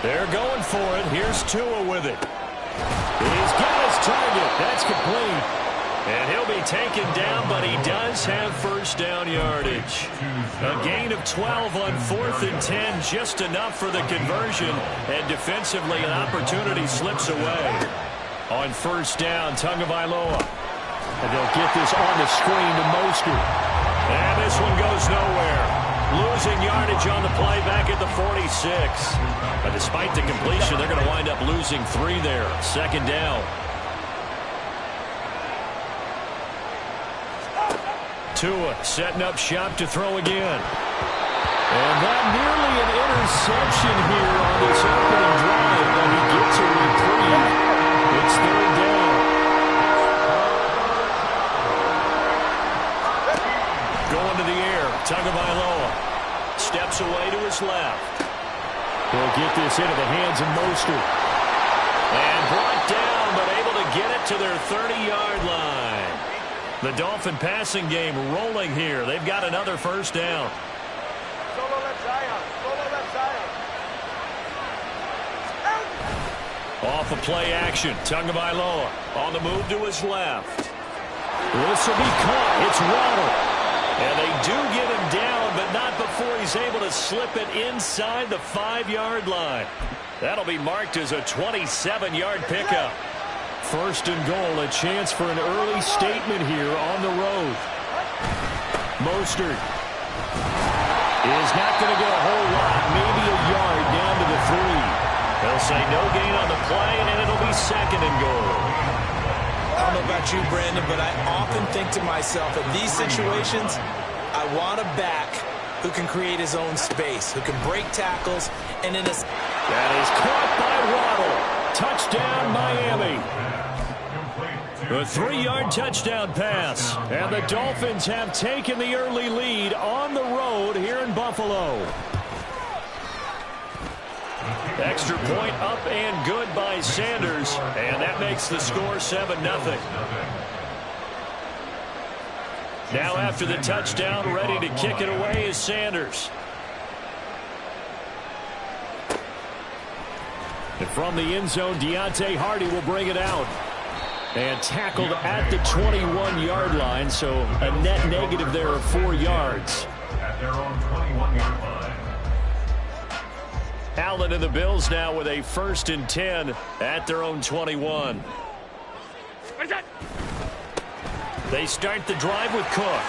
They're going for it. Here's Tua with it. He's got his target. That's complete. And he'll be taken down, but he does have first down yardage. A gain of 12 on 4th and 10, just enough for the conversion. And defensively, an opportunity slips away. On first down, Tagovailoa. And they'll get this on the screen to Mostert. And this one goes nowhere. Losing yardage on the play back at the 46. But despite the completion, they're going to wind up losing 3 there. Second down. Tua setting up shop to throw again. And that nearly an interception here on this opening drive, but he gets a reprieve. It's 3rd down. Going to the air, Tagovailoa steps away to his left. He'll get this into the hands of Mostert. And brought down, but able to get it to their 30-yard line. The Dolphin passing game rolling here. They've got another first down. Solo left Zion. Solo left Zion. Off of play action. Tagovailoa on the move to his left. This will be caught. It's Waddle. And they do get him down, but not before he's able to slip it inside the 5-yard line. That'll be marked as a 27-yard pickup. First and goal, a chance for an early statement here on the road. Mostert is not going to get a whole lot, maybe a yard down to the 3. They'll say no gain on the play, and it'll be second and goal. I don't know about you, Brandon, but I often think to myself, in these situations, I want a back who can create his own space, who can break tackles, and in a... That is caught by Waddle. Touchdown, Miami. A 3-yard touchdown pass. And the Dolphins have taken the early lead on the road here in Buffalo. Extra point up and good by Sanders. And that makes the score 7-0. Now after the touchdown, ready to kick it away is Sanders. And from the end zone, Deontay Hardy will bring it out. And tackled at the 21-yard line, so a net negative there of 4 yards. At their own 21-yard line. Allen and the Bills now with a 1st and 10 at their own 21. They start the drive with Cook.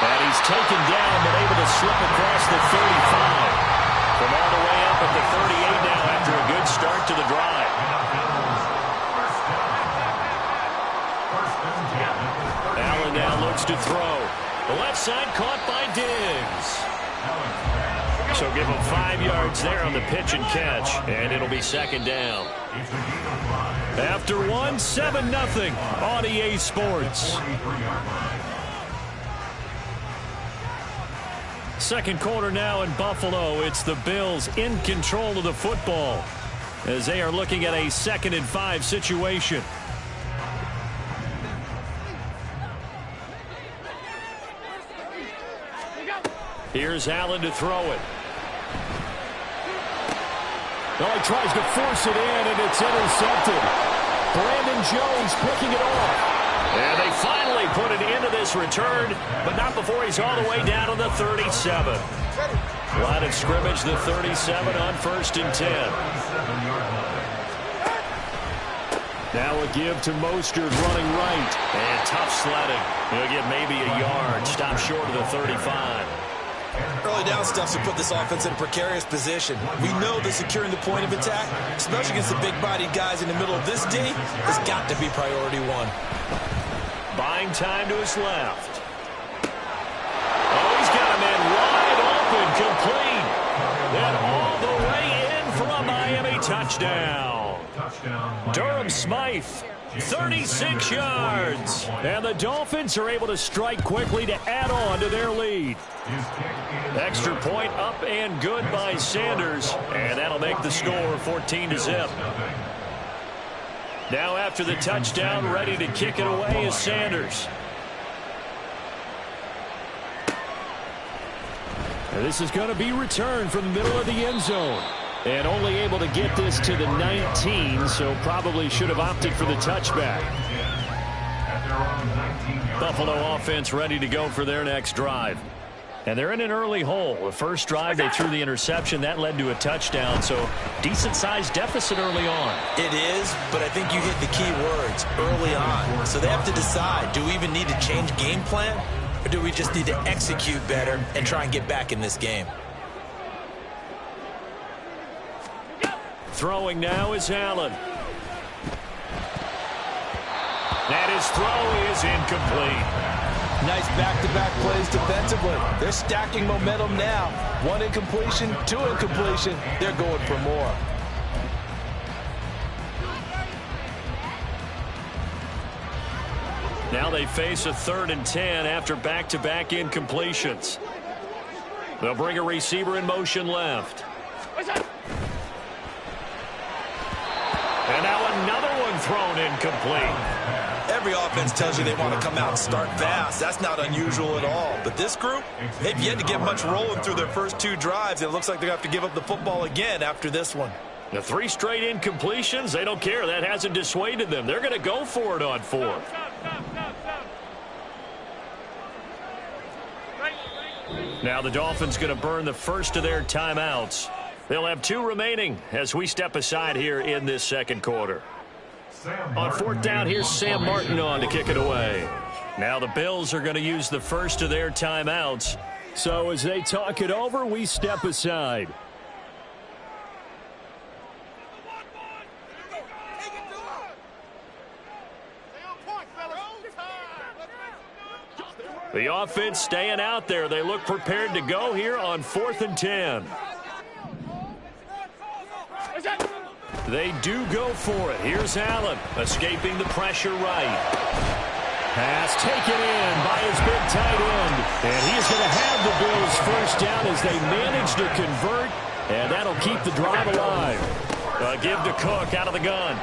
And he's taken down, but able to slip across the 35. From all the way up at the 38 now after a good start to the drive. Allen now looks to throw. The left side caught by Diggs. So give him 5 yards there on the pitch and catch. And it'll be second down. After 1, 7-0 on EA Sports. Second quarter now in Buffalo. It's the Bills in control of the football as they are looking at a 2nd and 5 situation. Here's Allen to throw it. Well, he tries to force it in, and it's intercepted. Brandon Jones picking it off. And they finally put it into this return, but not before he's all the way down to the 37. Line of scrimmage, the 37 on 1st and 10. Now a give to Mostert running right. And tough sledding. He'll get maybe a yard. Stop short of the 35. Early down stuff to put this offense in a precarious position. We know that securing the point of attack, especially against the big-bodied guys in the middle of this D, has got to be priority one. Buying time to his left. Oh, he's got a man wide open, complete. And all the way in for a Miami touchdown. Durham Smythe, 36 yards. And the Dolphins are able to strike quickly to add on to their lead. Extra point up and good by Sanders. And that'll make the score 14-0. Now after the touchdown, ready to kick it away is Sanders. And this is going to be returned from the middle of the end zone. And only able to get this to the 19, so probably should have opted for the touchback. Buffalo offense ready to go for their next drive. And they're in an early hole. The first drive, they threw the interception. That led to a touchdown, so decent-sized deficit early on. It is, but I think you hit the key words, early on. So they have to decide, do we even need to change game plan, or do we just need to execute better and try and get back in this game? Throwing now is Allen. And his throw is incomplete. Nice back-to-back plays defensively. They're stacking momentum now. One incompletion, two incompletion. They're going for more. Now they face a 3rd and 10 after back-to-back incompletions. They'll bring a receiver in motion left. And now another one thrown incomplete. Every offense tells you they want to come out and start fast. That's not unusual at all. But this group, they've yet to get much rolling through their first 2 drives. It looks like they're going to have to give up the football again after this one. The 3 straight incompletions, they don't care. That hasn't dissuaded them. They're going to go for it on 4th. Now the Dolphins going to burn the first of their timeouts. They'll have 2 remaining as we step aside here in this second quarter. On 4th down, here's Sam Martin on to kick it away. Now the Bills are going to use the first of their timeouts. So as they talk it over, we step aside. The offense staying out there. They look prepared to go here on 4th and 10. They do go for it. Here's Allen, escaping the pressure right. Pass taken in by his big tight end. And he's going to have the Bills first down as they manage to convert. And that'll keep the drive alive. Give to Cook out of the gun.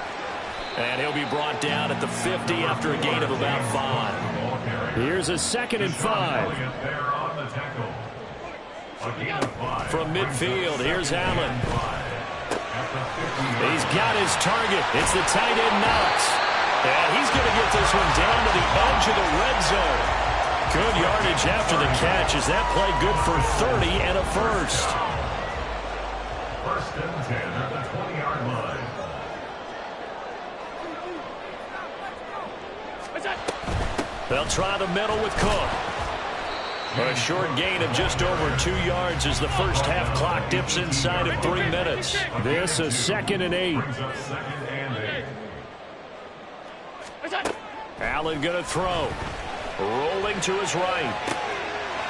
And he'll be brought down at the 50 after a gain of about 5. Here's a 2nd and 5. From midfield, here's Allen. He's got his target. It's the tight end Knox. And he's going to get this one down to the edge of the red zone. Good yardage after the catch. Is that play good for 30 and a first? 1st and 10 at the 20-yard line. They'll try the middle with Cook. A short gain of just over 2 yards as the first half clock dips inside of 3 minutes. This is 2nd and 8. Allen going to throw. Rolling to his right.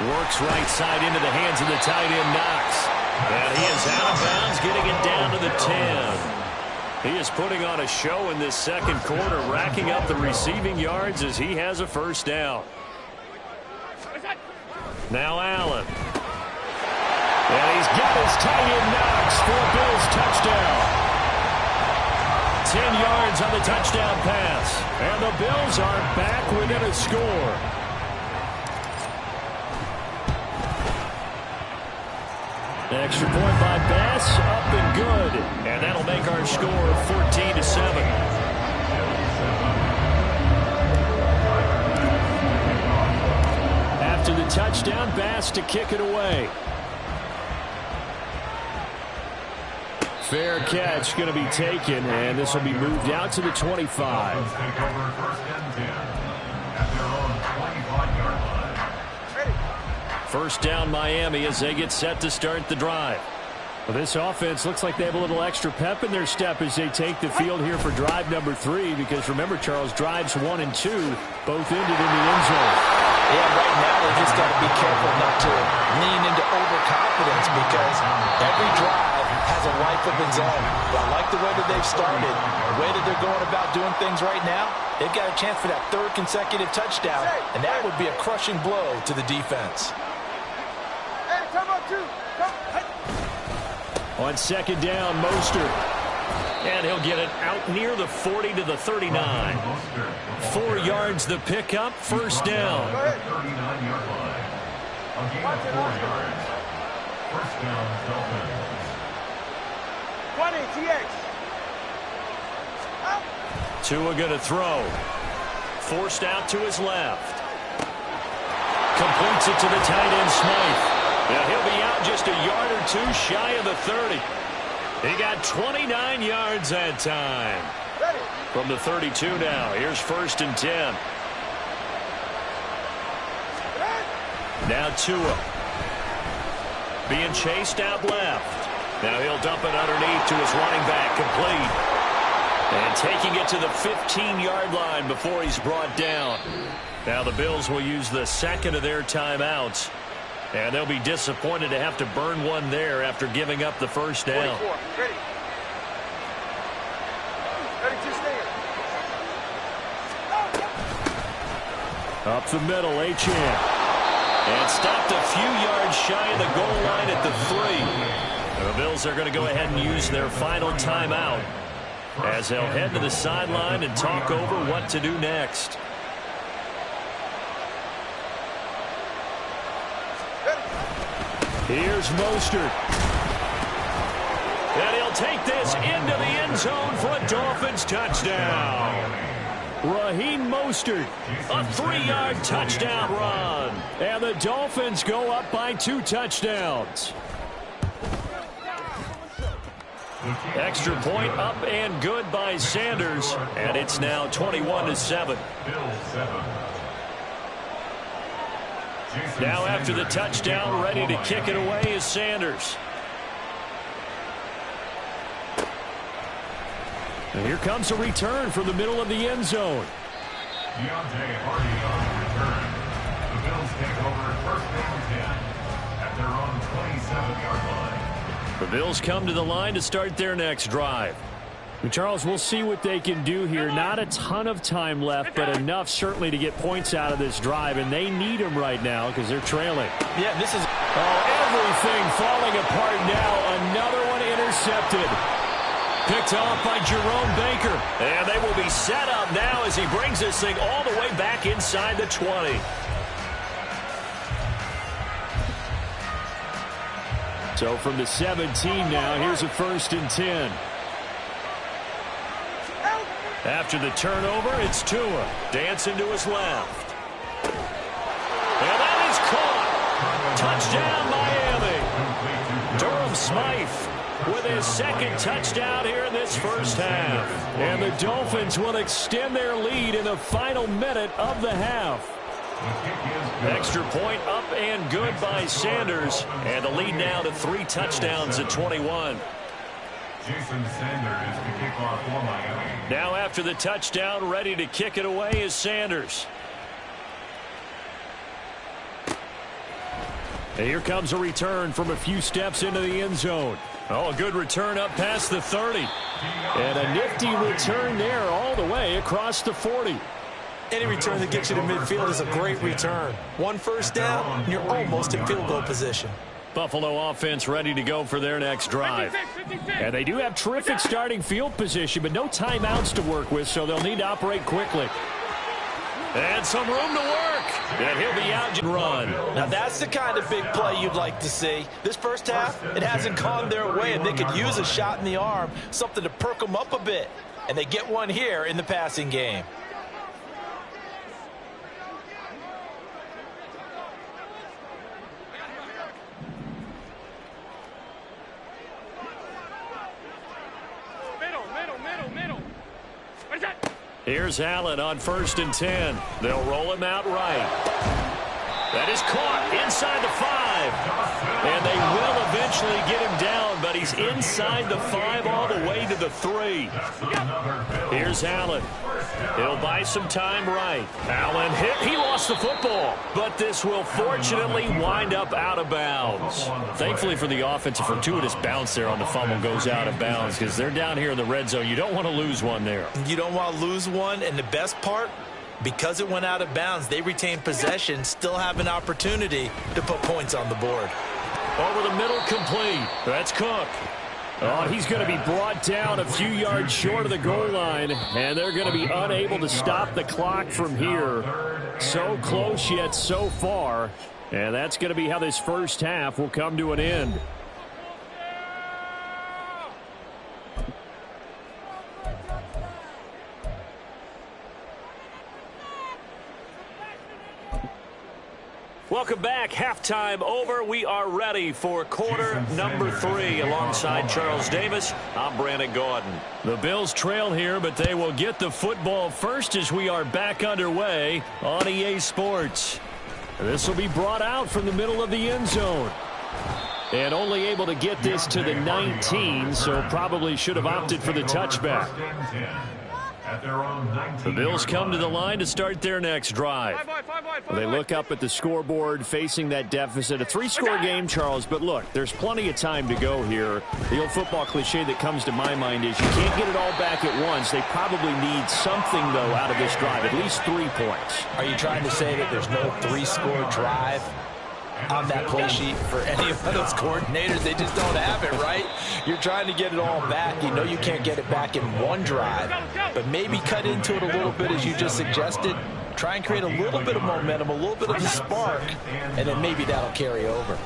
Works right side into the hands of the tight end Knox. And he is out of bounds, getting it down to the 10. He is putting on a show in this second quarter, racking up the receiving yards as he has a first down. Now Allen. And he's got his tight end Knox for a Bills touchdown. 10 yards on the touchdown pass. And the Bills are back within a score. Extra point by Bass, up and good. And that'll make our score 14-7. After the touchdown, Bass to kick it away. fair catch going to be taken, and this will be moved out to the 25. Dolphins take over first and 10 at their own 25-yard line. First down Miami as they get set to start the drive. Well, this offense looks like they have a little extra pep in their step as they take the field here for drive number 3, because remember, Charles, drives 1 and 2 both ended in the end zone. Yeah, right now they just got to be careful not to lean into overconfidence, because every drive has a life of its own. But I like the way that they've started, the way that they're going about doing things right now. They've got a chance for that 3rd consecutive touchdown, and that would be a crushing blow to the defense. Hey, come on, two. On second down, Mostert. And he'll get it out near the 40 to the 39. 4 yards the pickup, first down. 39-yard line. A gain of 4 yards. First down, Dolphins. 20, TX. Tua going to throw. Forced out to his left. Completes it to the tight end, Smythe. Now he'll be out just a yard or 2 shy of the 30. He got 29 yards that time. From the 32 now. Here's first and 10. Now Tua. Being chased out left. Now he'll dump it underneath to his running back. Complete. And taking it to the 15-yard line before he's brought down. Now the Bills will use the second of their timeouts. And they'll be disappointed to have to burn one there after giving up the first down. 44. Ready. 32 staying. Up the middle, Achane. And stopped a few yards shy of the goal line at the 3. The Bills are going to go ahead and use their final timeout as they'll head to the sideline and talk over what to do next. Here's Mostert. And he'll take this into the end zone for a Dolphins touchdown. Raheem Mostert, a 3-yard touchdown run. And the Dolphins go up by 2 touchdowns. Extra point up and good by Sanders. And it's now 21-7. Now after the touchdown, ready to kick it away is Sanders. And here comes a return from the middle of the end zone. Deontay Hardy on the return. The Bills take over first and 10 at their own 27-yard line. The Bills come to the line to start their next drive. And Charles, we'll see what they can do here. Not a ton of time left, but enough certainly to get points out of this drive, and they need them right now because they're trailing. Yeah, this is... everything falling apart now. Another one intercepted. Picked off by Jerome Baker. And they will be set up now as he brings this thing all the way back inside the 20. So from the 17 now, here's a first and 10. After the turnover, it's Tua. Dancing to his left. And that is caught. Touchdown, Miami. Durham Smythe with his second touchdown here in this first half. And the Dolphins will extend their lead in the final minute of the half. Extra point up and good by Sanders. And the lead now to 3 touchdowns at 21. Jason Sanders to kick off for Miami. Now after the touchdown, ready to kick it away is Sanders. And here comes a return from a few steps into the end zone. Oh, a good return up past the 30. And a nifty return there all the way across the 40. Any return that gets you to midfield is a great return. 1 first down, and you're almost in field goal position. Buffalo offense ready to go for their next drive. And they do have terrific starting field position, but no timeouts to work with, so they'll need to operate quickly. And some room to work. And he'll be out and run. Now that's the kind of big play you'd like to see. This first half, it hasn't gone their way, and they could use a shot in the arm, something to perk them up a bit. And they get one here in the passing game. Here's Allen on 1st and 10. They'll roll him out right. That is caught inside the 5. And they will eventually get him down, but he's inside the 5 all the way to the 3. Here's Allen. He'll buy some time right. Allen hit. He lost the football, but this will fortunately wind up out of bounds. Thankfully for the offense, a fortuitous bounce there on the fumble goes out of bounds because they're down here in the red zone. You don't want to lose one there. You don't want to lose one, and the best part, because it went out of bounds, they retain possession, still have an opportunity to put points on the board. Over the middle, complete. That's Cook. Oh, he's going to be brought down a few yards short of the goal line, and they're going to be unable to stop the clock from here. So close yet so far, and that's going to be how this first half will come to an end. Welcome back. Halftime over. We are ready for quarter number 3. Alongside Charles Davis, I'm Brandon Gordon. The Bills trail here, but they will get the football first as we are back underway on EA Sports. This will be brought out from the middle of the end zone. And only able to get this to the 19, so probably should have opted for the touchback. The Bills come to the line to start their next drive. They look up at the scoreboard facing that deficit. A 3-score game, Charles, but look, there's plenty of time to go here. The old football cliche that comes to my mind is you can't get it all back at once. They probably need something, though, out of this drive, at least 3 points. Are you trying to say that there's no 3-score drive on that play sheet for any of those coordinators? They just don't have it, right? You're trying to get it all back. You know you can't get it back in one drive, but maybe cut into it a little bit as you just suggested. Try and create a little bit of momentum, a little bit of a spark, and then maybe that'll carry over.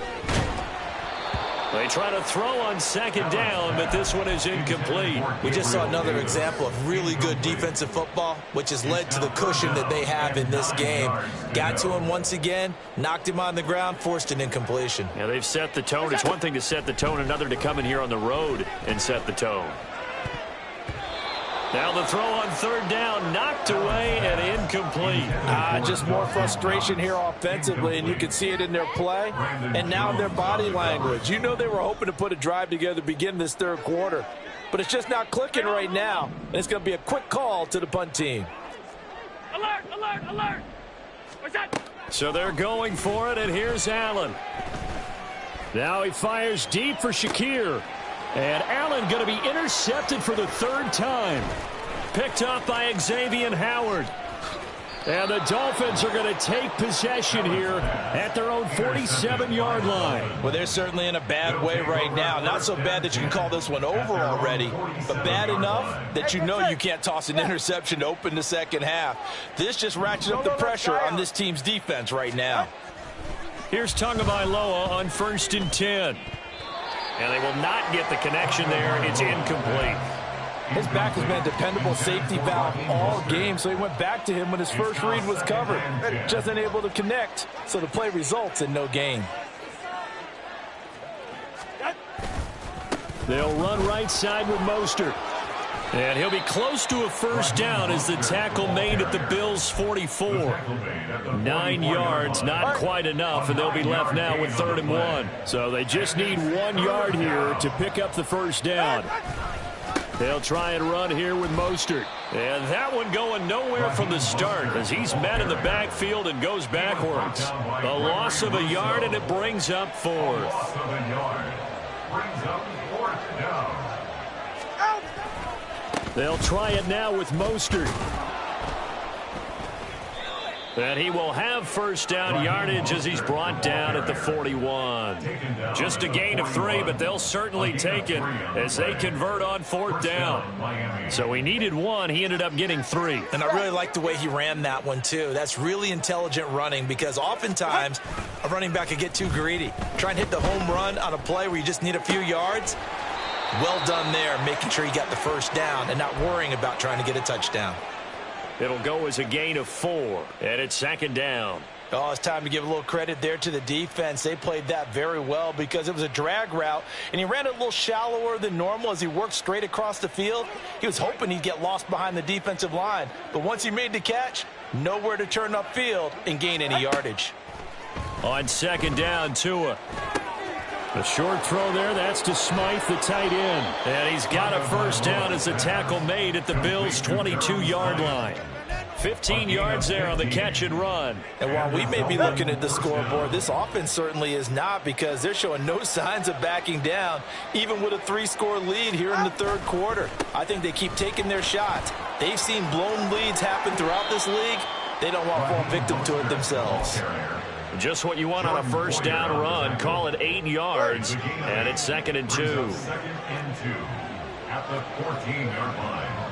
They try to throw on 2nd down, but this one is incomplete. We just saw another example of really good defensive football, which has led to the cushion that they have in this game. Got to him once again, knocked him on the ground, forced an incompletion. Yeah, they've set the tone. It's one thing to set the tone, another to come in here on the road and set the tone. Now the throw on 3rd down, knocked away and incomplete. Just more frustration here offensively, and you can see it in their play and now in their body language. You know they were hoping to put a drive together to begin this 3rd quarter, but it's just not clicking right now, and it's going to be a quick call to the punt team. Alert, alert, alert! What's that? So they're going for it, and here's Allen. Now he fires deep for Shakir. And Allen going to be intercepted for the 3rd time. Picked off by Xavier Howard. And the Dolphins are going to take possession here at their own 47-yard line. Well, they're certainly in a bad way right now. Not so bad that you can call this one over already, but bad enough that you know you can't toss an interception to open the second half. This just ratchets up the pressure on this team's defense right now. Here's Tagovailoa on 1st and 10. And they will not get the connection there. It's incomplete. His back has been a dependable safety valve all game, so he went back to him when his first read was covered. Just unable to connect, so the play results in no gain. They'll run right side with Mostert. And he'll be close to a 1st down as the tackle made at the Bills' 44. 9 yards, not quite enough, and they'll be left now with 3rd and 1. So they just need 1 yard here to pick up the 1st down. They'll try and run here with Mostert. And that one going nowhere from the start as he's met in the backfield and goes backwards. A loss of a yard, and it brings up 4th. They'll try it now with Mostert. And he will have 1st down yardage as he's brought down at the 41. Just a gain of 3, but they'll certainly take it as they convert on 4th down. So he needed 1. He ended up getting 3. And I really like the way he ran that one, too. That's really intelligent running because oftentimes a running back could get too greedy. Try and hit the home run on a play where you just need a few yards. Well done there, making sure he got the 1st down and not worrying about trying to get a touchdown. It'll go as a gain of 4, and it's 2nd down. Oh, it's time to give a little credit there to the defense. They played that very well because it was a drag route, and he ran it a little shallower than normal as he worked straight across the field. He was hoping he'd get lost behind the defensive line, but once he made the catch, nowhere to turn upfield and gain any yardage. On second down, Tua. A short throw there, that's to Smythe, the tight end. And he's got a first down as the tackle made at the Bills' 22-yard line. 15 yards there on the catch and run. And while we may be looking at the scoreboard, this offense certainly is not, because they're showing no signs of backing down, even with a 3-score lead here in the third quarter. I think they keep taking their shots. They've seen blown leads happen throughout this league. They don't want to fall victim to it themselves. Just what you want on a first down run. Call it 8 yards, and it's 2nd and 2. 2nd and 2 at the 14-yard line.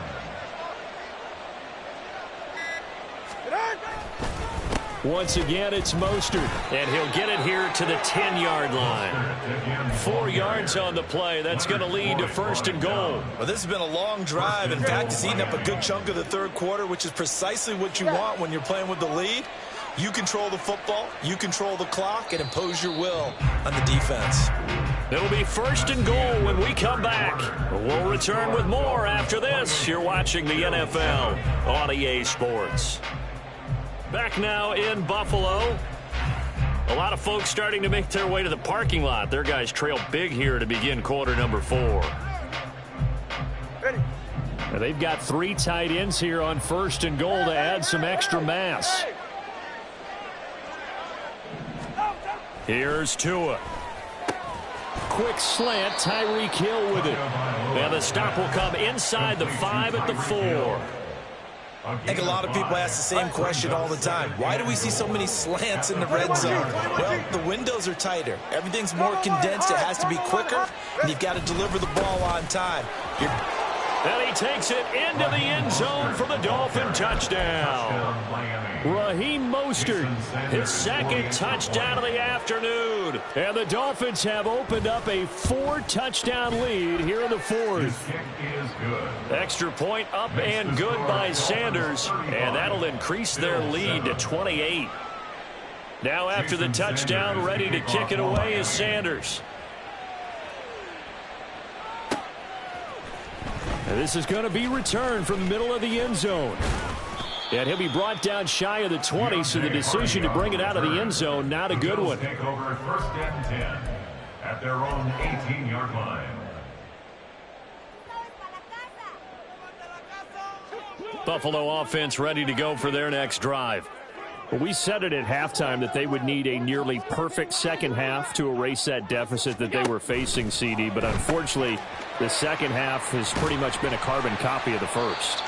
Once again, it's Mostert, and he'll get it here to the 10-yard line. 4 yards on the play. That's going to lead to 1st and goal. Well, this has been a long drive. In fact, it's eaten up a good chunk of the third quarter, which is precisely what you want when you're playing with the lead. You control the football, you control the clock, and impose your will on the defense. It'll be 1st and goal when we come back. We'll return with more after this. You're watching the NFL on EA Sports. Back now in Buffalo. A lot of folks starting to make their way to the parking lot. Their guys trail big here to begin quarter number 4. Ready. Now they've got 3 tight ends here on 1st and goal to add some extra mass. Here's Tua. Quick slant, Tyreek Hill with it. And the stop will come inside the 5 at the 4. I think a lot of people ask the same question all the time. Why do we see so many slants in the red zone? Well, the windows are tighter. Everything's more condensed. It has to be quicker, and you've got to deliver the ball on time. And he takes it into the end zone for the Dolphin touchdown. Raheem Mostert, his 2nd touchdown of the afternoon. And the Dolphins have opened up a 4-touchdown lead here in the 4th. Extra point up and good by Sanders. And that'll increase their lead to 28. Now after the touchdown, ready to kick it away is Sanders. And this is going to be returned from the middle of the end zone. And he'll be brought down shy of the 20, so the decision to bring it out of the end zone, not a good one. Take over 1st and 10 at their own 18-yard line. Buffalo offense ready to go for their next drive. Well, we said it at halftime that they would need a nearly perfect second half to erase that deficit that they were facing, CD. But unfortunately, the second half has pretty much been a carbon copy of the first.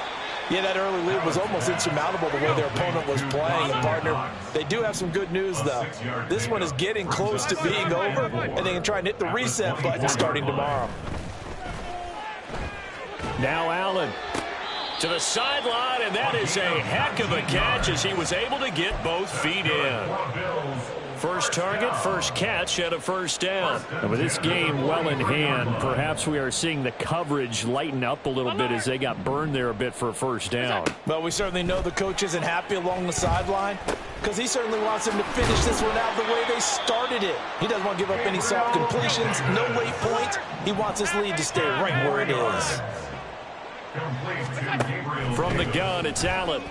Yeah, that early lead was almost insurmountable the way their opponent was playing. And, partner, they do have some good news, though. This one is getting close to being over, and they can try and hit the reset button starting tomorrow. Now Allen to the sideline, and that is a heck of a catch as he was able to get both feet in. First target, first catch, and a first down. And with this game well in hand, perhaps we are seeing the coverage lighten up a little bit as they got burned there a bit for a first down. Well, we certainly know the coach isn't happy along the sideline because he certainly wants them to finish this one out the way they started it. He doesn't want to give up any soft completions, no late point. He wants this lead to stay right where it is. From the gun, it's Allen.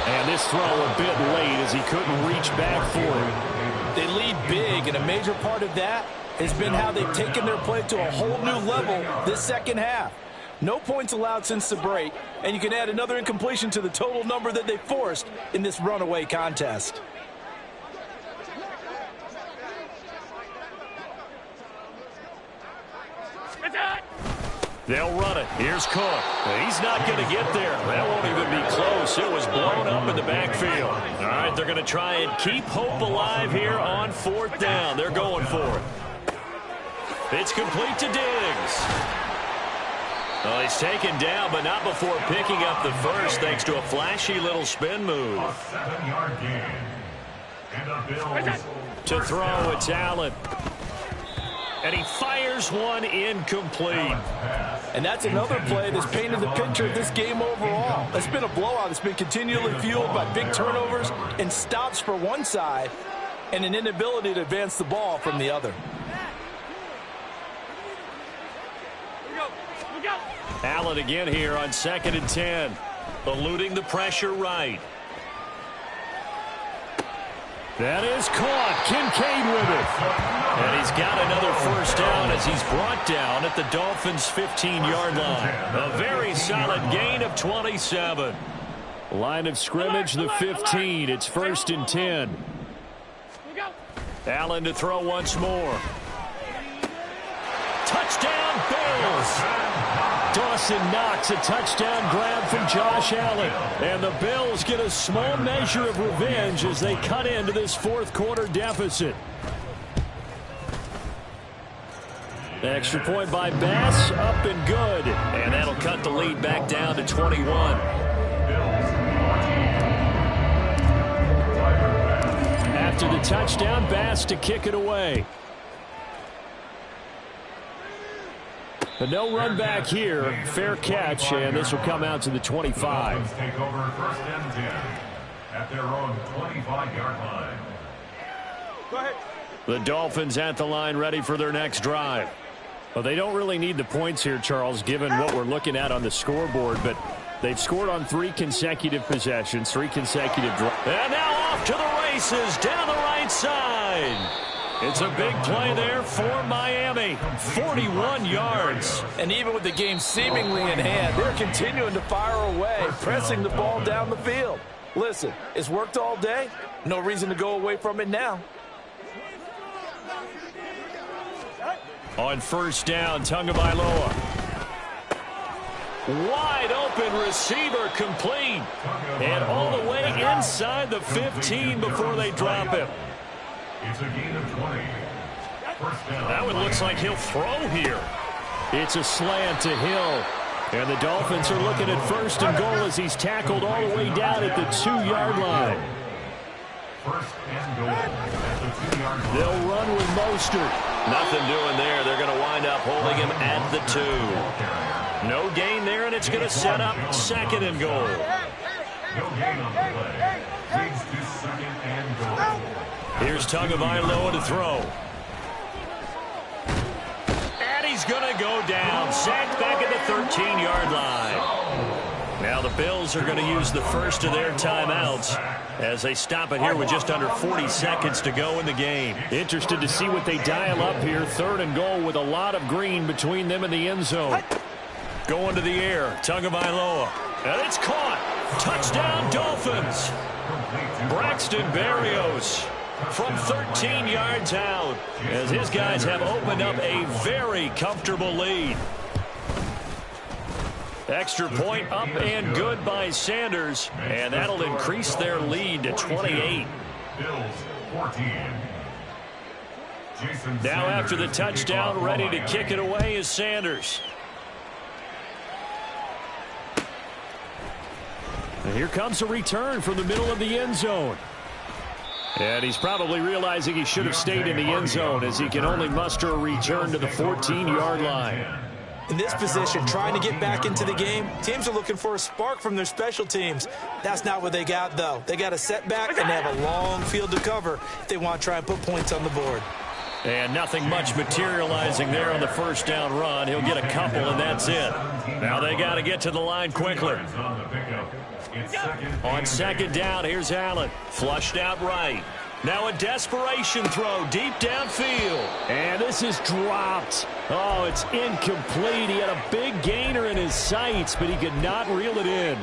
And this throw a bit late as he couldn't reach back for it. They lead big, and a major part of that has been how they've taken their play to a whole new level this second half. No points allowed since the break, and you can add another incompletion to the total number that they forced in this runaway contest. They'll run it. Here's Cook. He's not going to get there. That won't even be close. It was blown up in the backfield. All right, they're going to try and keep hope alive here on 4th down. They're going for it. It's complete to Diggs. Well, he's taken down, but not before picking up the first thanks to a flashy little spin move. A 7-yard gain. And the Bills. To throw, it's Allen. And he fires one incomplete. And that's another play that's painted the picture of this game overall. It's been a blowout. It's been continually fueled by big turnovers and stops for one side and an inability to advance the ball from the other. Allen again here on 2nd and 10. Eluding the pressure right. That is caught. Kincaid with it. And he's got another first down as he's brought down at the Dolphins' 15-yard line. A very solid gain of 27. Line of scrimmage, the 15. It's 1st and 10. Allen to throw once more. Touchdown, Bills. Dawson Knox, a touchdown grab from Josh Allen. And the Bills get a small measure of revenge as they cut into this fourth-quarter deficit. Extra point by Bass, up and good. And that'll cut the lead back down to 21. After the touchdown, Bass to kick it away. But no run back here. Fair catch, and this will come out to the 25. Take over 1st and 10 at their own 25-yard line. Go ahead. The Dolphins at the line, ready for their next drive. Well, they don't really need the points here, Charles, given what we're looking at on the scoreboard, but they've scored on 3 consecutive possessions, 3 consecutive drives. And now off to the races down the right side. It's a big play there for Miami. 41 yards. And even with the game seemingly in hand, they're continuing to fire away, pressing the ball down the field. Listen, it's worked all day. No reason to go away from it now. On 1st down, Tagovailoa. Wide open receiver complete. And all the way inside the 15 before they drop him. It's a gain of 20. That one looks like he'll throw here. It's a slant to Hill. And the Dolphins are looking at 1st and goal as he's tackled all the way down at the 2-yard line. 1st and goal at the 2-yard line. They'll run with Mostert. Nothing doing there. They're going to wind up holding him at the 2. No gain there, and it's going to set up 2nd and goal. No gain on the play. Leads to 2nd and goal. Here's Tagovailoa to throw. And he's going to go down. Sacked back at the 13-yard line. Now the Bills are going to use the first of their timeouts as they stop it here with just under 40 seconds to go in the game. Interested to see what they dial up here. 3rd and goal with a lot of green between them and the end zone. Going to the air. Tagovailoa. And it's caught. Touchdown, Dolphins. Braxton Berrios from 13 yards out as his guys have opened up a very comfortable lead. Extra point up and good by Sanders, and that'll increase their lead to 28. Now after the touchdown, ready to kick it away is Sanders. And here comes a return from the middle of the end zone. And he's probably realizing he should have stayed in the end zone as he can only muster a return to the 14-yard line. In this position, trying to get back into the game, teams are looking for a spark from their special teams. That's not what they got, though. They got a setback, and they have a long field to cover if they want to try and put points on the board. And nothing much materializing there on the first down run. He'll get a couple, and that's it. Now they got to get to the line quickly. On 2nd down, here's Allen. Flushed out right. Now a desperation throw deep downfield. And this is dropped. Oh, it's incomplete. He had a big gainer in his sights, but he could not reel it in.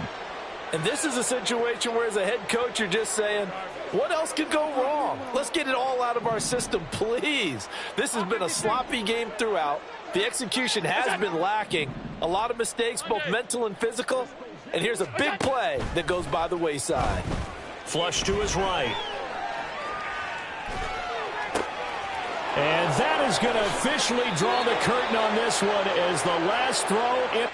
And this is a situation where, as a head coach, you're just saying, what else could go wrong? Let's get it all out of our system, please. This has been a sloppy game throughout. The execution has been lacking. A lot of mistakes, both mental and physical. And here's a big play that goes by the wayside. Flush to his right. And that is going to officially draw the curtain on this one as the last throw in.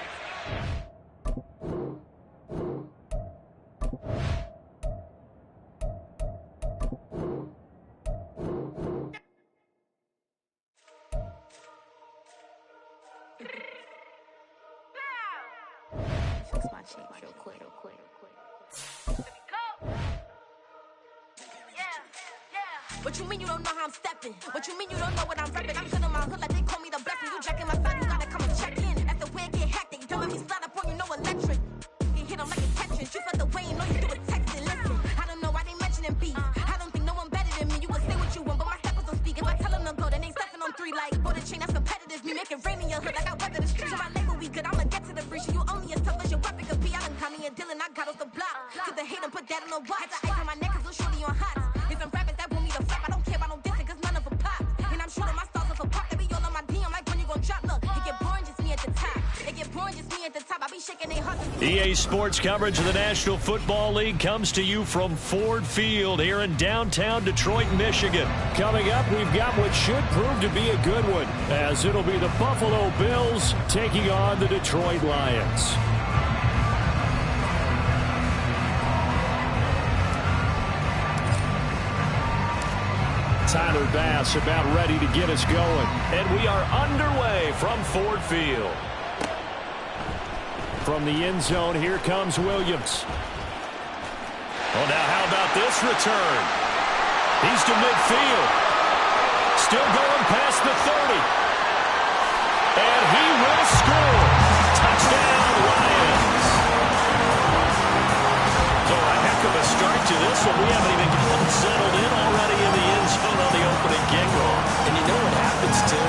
fix my cheek real quick. What you mean you don't know how I'm stepping? What you mean you don't know what I'm repping? I'm good in my hood like they call me the blessing. You jacking my side, you gotta come and check in. That's the way it get hectic. Don't make me slide up on you, no electric. You hit them like a Tetris. You felt the way you know you do a texting. Listen, I don't know why they mentioning beef. I don't think no one better than me. You can say what you want, but my steppers don't speak. If I tell them to go, then they stepping on 3 like border chain. That's competitive. Me make it rain in your hood like I weather the streets. So my label we good. I'ma get to the breach. You only as tough as your weapon could be. I done Connie and Dylan. I got off the block. To the hate and put that on the watch. The ice on my neck is little shorty on hot. If I'm rapping that want me to flap, I don't care about no dissing, cause none of them pop. And I'm shooting my stars off a pop. They be all on my DM like when you gon' drop. Look, it get boring just me at the top. It get boring just me at the top. I be shaking their hearts. EA Sports coverage of the National Football League comes to you from Ford Field here in downtown Detroit, Michigan. Coming up, we've got what should prove to be a good one, as it'll be the Buffalo Bills taking on the Detroit Lions. Tyler Bass about ready to get us going. And we are underway from Ford Field. From the end zone, here comes Williams. Oh, now how about this return? He's to midfield. Still going past the 30. And he will score. Touchdown, Lions. So a heck of a start to this one. We haven't even gotten settled in already in the end zone on the opening kickoff. And you know what happens, too?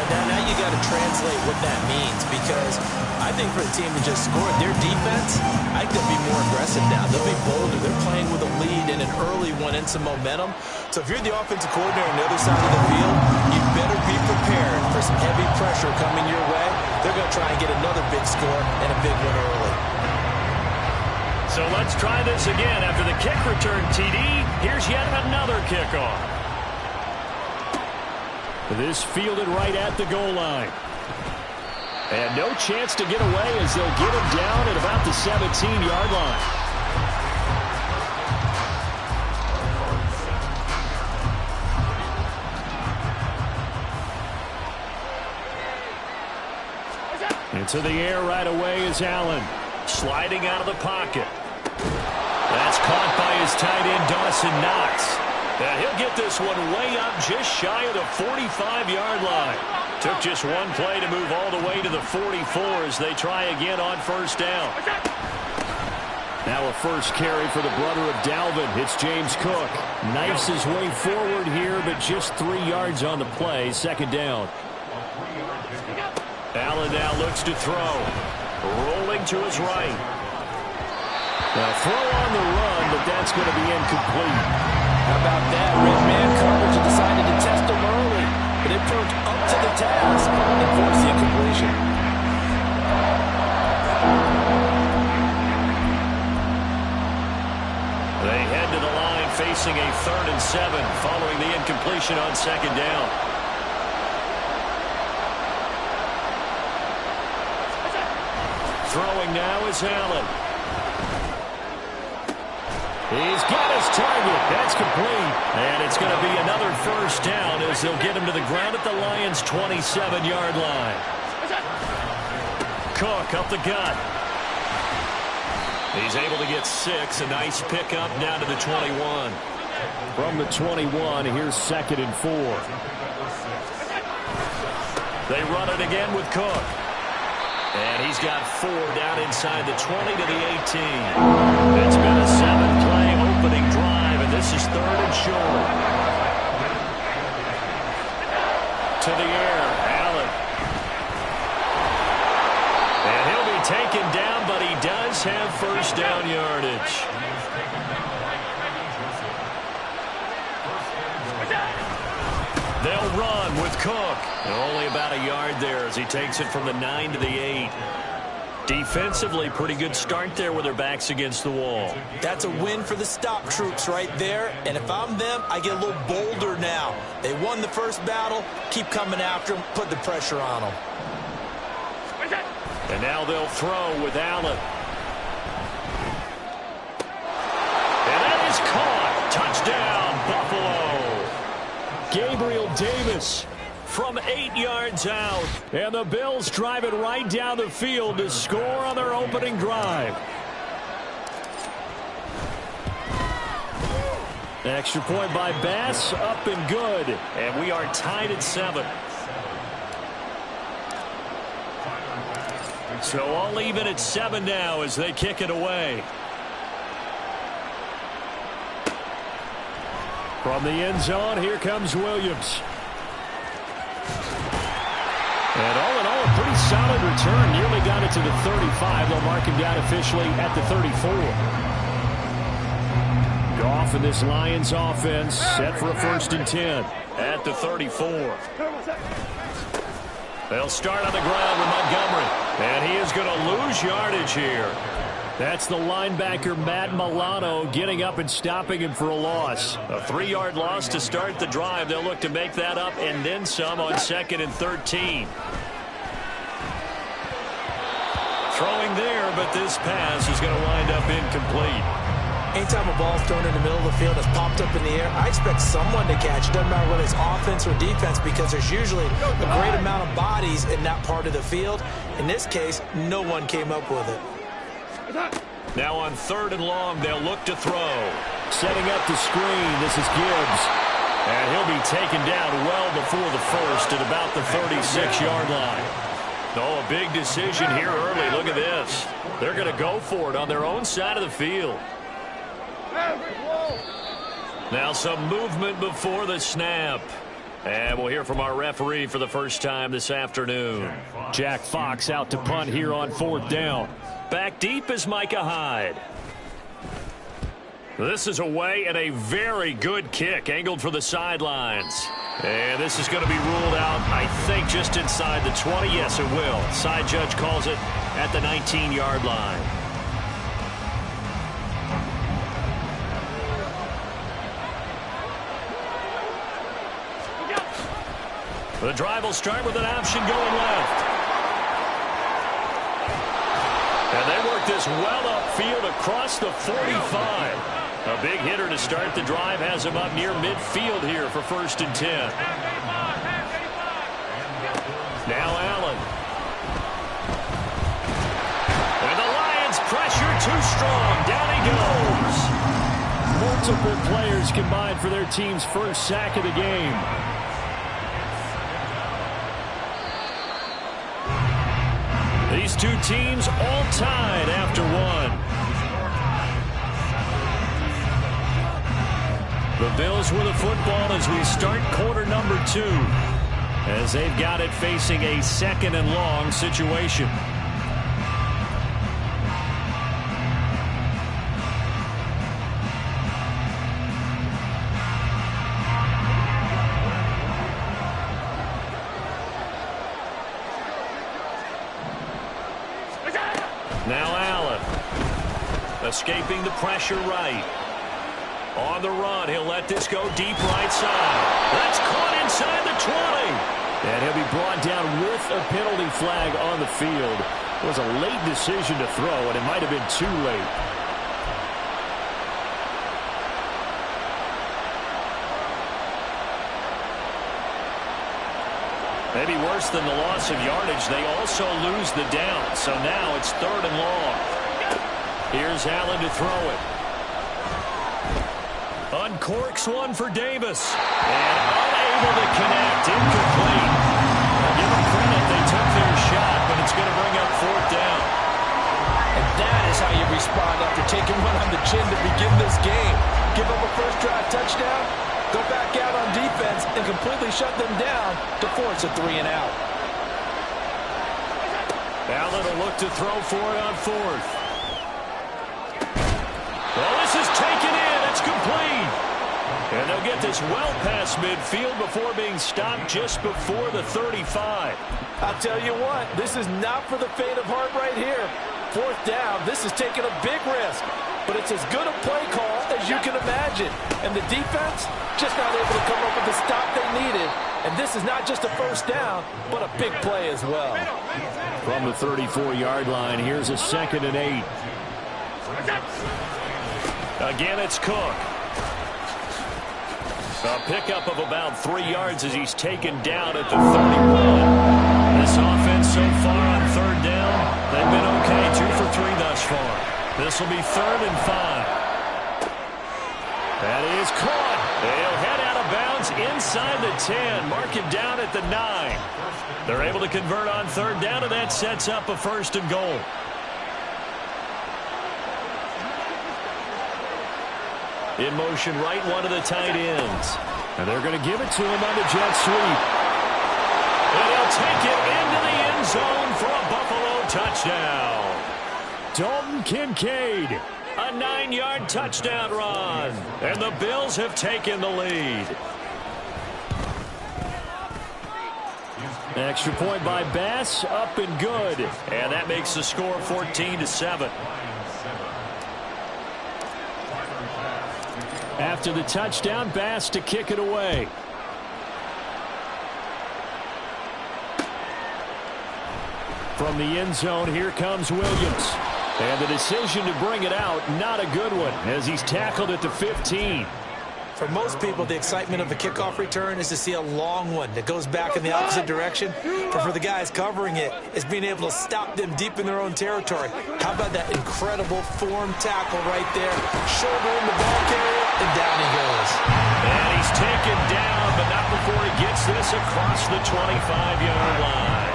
Now you got to translate what that means, because I think for the team that just scored, their defense, I think they'll be more aggressive now. They'll be bolder. They're playing with a lead and an early one and some momentum. So if you're the offensive coordinator on the other side of the field, you better be prepared for some heavy pressure coming your way. They're going to try and get another big score and a big one early. So let's try this again. After the kick return, TD, here's yet another kickoff. This fielded right at the goal line. And no chance to get away as they'll get him down at about the 17-yard line. Into the air right away is Allen. Sliding out of the pocket. That's caught by his tight end, Dawson Knox. And he'll get this one way up just shy of the 45-yard line. Took just one play to move all the way to the 44 as they try again on first down. Now a first carry for the brother of Dalvin. It's James Cook. Knifes his way forward here, but just 3 yards on the play. Second down. Allen now looks to throw. Rolling to his right. Now throw on the run, but that's going to be incomplete. How about that? Red man coverage decided to test him early, but it proved up to the task and forced the incompletion. They head to the line facing a 3rd and 7 following the incompletion on second down. Throwing now is Allen. He's got his target. That's complete. And it's going to be another first down as they'll get him to the ground at the Lions' 27-yard line. Cook up the gut. He's able to get 6. A nice pickup down to the 21. From the 21, here's 2nd and 4. They run it again with Cook. And he's got 4 down inside the 20 to the 18. It's been a 7-play opening drive, and this is 3rd and short. To the air, Allen. And he'll be taken down, but he does have first down yardage. They'll run with Cook. And only about a yard there as he takes it from the 9 to the 8. Defensively, pretty good start there with their backs against the wall. That's a win for the stop troops right there. And if I'm them, I get a little bolder now. They won the first battle. Keep coming after them. Put the pressure on them. And now they'll throw with Allen. And that is caught. Touchdown, Buffalo. Gabriel Davis from 8 yards out. And the Bills drive it right down the field to score on their opening drive. Extra point by Bass, up and good. And we are tied at 7. So all even at 7 now as they kick it away. From the end zone, here comes Williams. And all in all, a pretty solid return. Nearly got it to the 35. They'll mark him down officially at the 34. Goff and this Lions offense set for a 1st and 10 at the 34. They'll start on the ground with Montgomery. And he is going to lose yardage here. That's the linebacker, Matt Milano, getting up and stopping him for a loss. A 3-yard loss to start the drive. They'll look to make that up and then some on 2nd and 13. Throwing there, but this pass is going to wind up incomplete. Anytime a ball's thrown in the middle of the field and it's popped up in the air, I expect someone to catch. It doesn't matter whether it's offense or defense because there's usually a great amount of bodies in that part of the field. In this case, no one came up with it. Now on 3rd and long, they'll look to throw. Setting up the screen, this is Gibbs. And he'll be taken down well before the 1st at about the 36-yard line. Oh, a big decision here early. Look at this. They're going to go for it on their own side of the field. Now some movement before the snap. And we'll hear from our referee for the first time this afternoon. Jack Fox out to punt here on 4th down. Back deep is Micah Hyde. This is away and a very good kick angled for the sidelines. And this is going to be ruled out, I think, just inside the 20. Yes, it will. Side judge calls it at the 19-yard line. The drive will start with an option going left. And they work this well upfield across the 45. A big hitter to start the drive has him up near midfield here for 1st and 10. Now Allen. And the Lions pressure too strong. Down he goes. Multiple players combined for their team's first sack of the game. These two teams all tied after 1. The Bills with the football as we start quarter number 2. As they've got it facing a 2nd and long situation. Now Allen. Escaping the pressure right. On the run, he'll let this go deep right side. That's caught inside the 20. And he'll be brought down with a penalty flag on the field. It was a late decision to throw, and it might have been too late. Maybe worse than the loss of yardage, they also lose the down. So now it's 3rd and long. Here's Allen to throw it. Uncorks one for Davis. And unable to connect. Incomplete. I'll give them credit. They took their shot, but it's going to bring up 4th down. And that is how you respond after taking one on the chin to begin this game. Give up a first drive touchdown, go back out on defense, and completely shut them down to force a 3 and out. Allen will look to throw for it on 4th. Well, this is taken in. It's complete. And they'll get this well past midfield before being stopped just before the 35. I'll tell you what, this is not for the faint of heart right here. 4th down, this is taking a big risk. But it's as good a play call as you can imagine. And the defense just not able to come up with the stop they needed. And this is not just a first down, but a big play as well. From the 34-yard line, here's a 2nd and 8. Again, it's Cook. A pickup of about 3 yards as he's taken down at the 31. This offense so far on third down, they've been okay, 2 for 3 thus far. This will be 3rd and 5. That is caught. They'll head out of bounds inside the 10. Mark him down at the 9. They're able to convert on third down, and that sets up a 1st and goal. In motion right, one of the tight ends. And they're going to give it to him on the jet sweep. And he'll take it into the end zone for a Buffalo touchdown. Dalton Kincaid, a 9-yard touchdown run. And the Bills have taken the lead. Extra point by Bass, up and good. And that makes the score 14-7. After the touchdown, Bass to kick it away. From the end zone, here comes Williams. And the decision to bring it out, not a good one, as he's tackled at the 15. For most people, the excitement of a kickoff return is to see a long one that goes back in the opposite direction. But for the guys covering it, it's being able to stop them deep in their own territory. How about that incredible form tackle right there? Shoulder in the ball carrier, and down he goes. And he's taken down, but not before he gets this across the 25-yard line.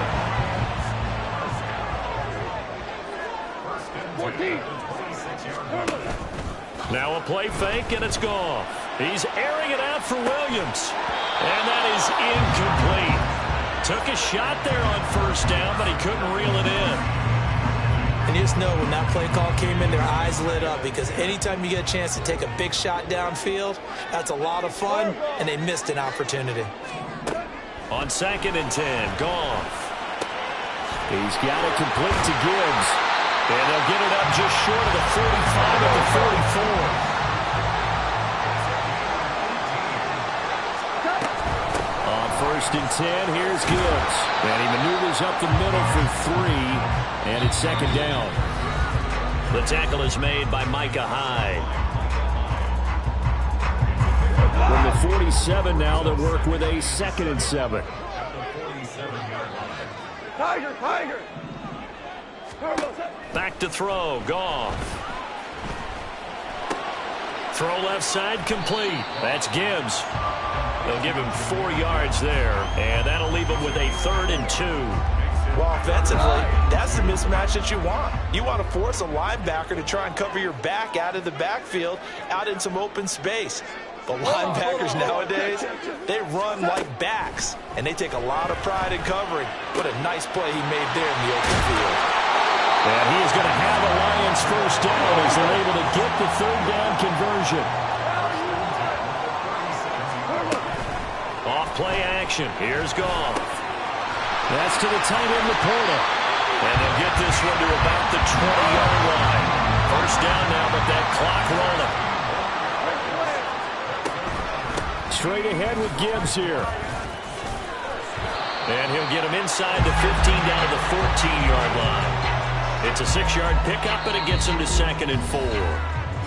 14. Now a play fake, and it's gone. He's airing it out for Williams. And that is incomplete. Took a shot there on first down, but he couldn't reel it in. And you just know when that play call came in, their eyes lit up, because anytime you get a chance to take a big shot downfield, that's a lot of fun, and they missed an opportunity. On 2nd and 10, Goff. He's got it complete to Gibbs. And they'll get it up just short of the 45 at the 44. On 1st and 10, here's Gibbs. And he maneuvers up the middle for 3. And it's 2nd down. The tackle is made by Micah Hyde. From the 47 now, they'll work with a 2nd and 7. Tiger, Tiger. Back to throw, Goff. Throw left side, complete. That's Gibbs. They'll give him 4 yards there, and that'll leave him with a 3rd and 2. Well, offensively, that's the mismatch that you want. You want to force a linebacker to try and cover your back out of the backfield, out in some open space. But linebackers nowadays, they run like backs, and they take a lot of pride in covering. What a nice play he made there in the open field. And he is going to have a Lions first down as they're able to get the 3rd down conversion. Off play action. Here's Goff. That's to the tight end, Laporta. And they'll get this one to about the 20-yard line. First down now, but that clock rolling. Straight ahead with Gibbs here. And he'll get him inside the 15 down to the 14-yard line. It's a 6-yard pickup, and it gets him to 2nd and 4.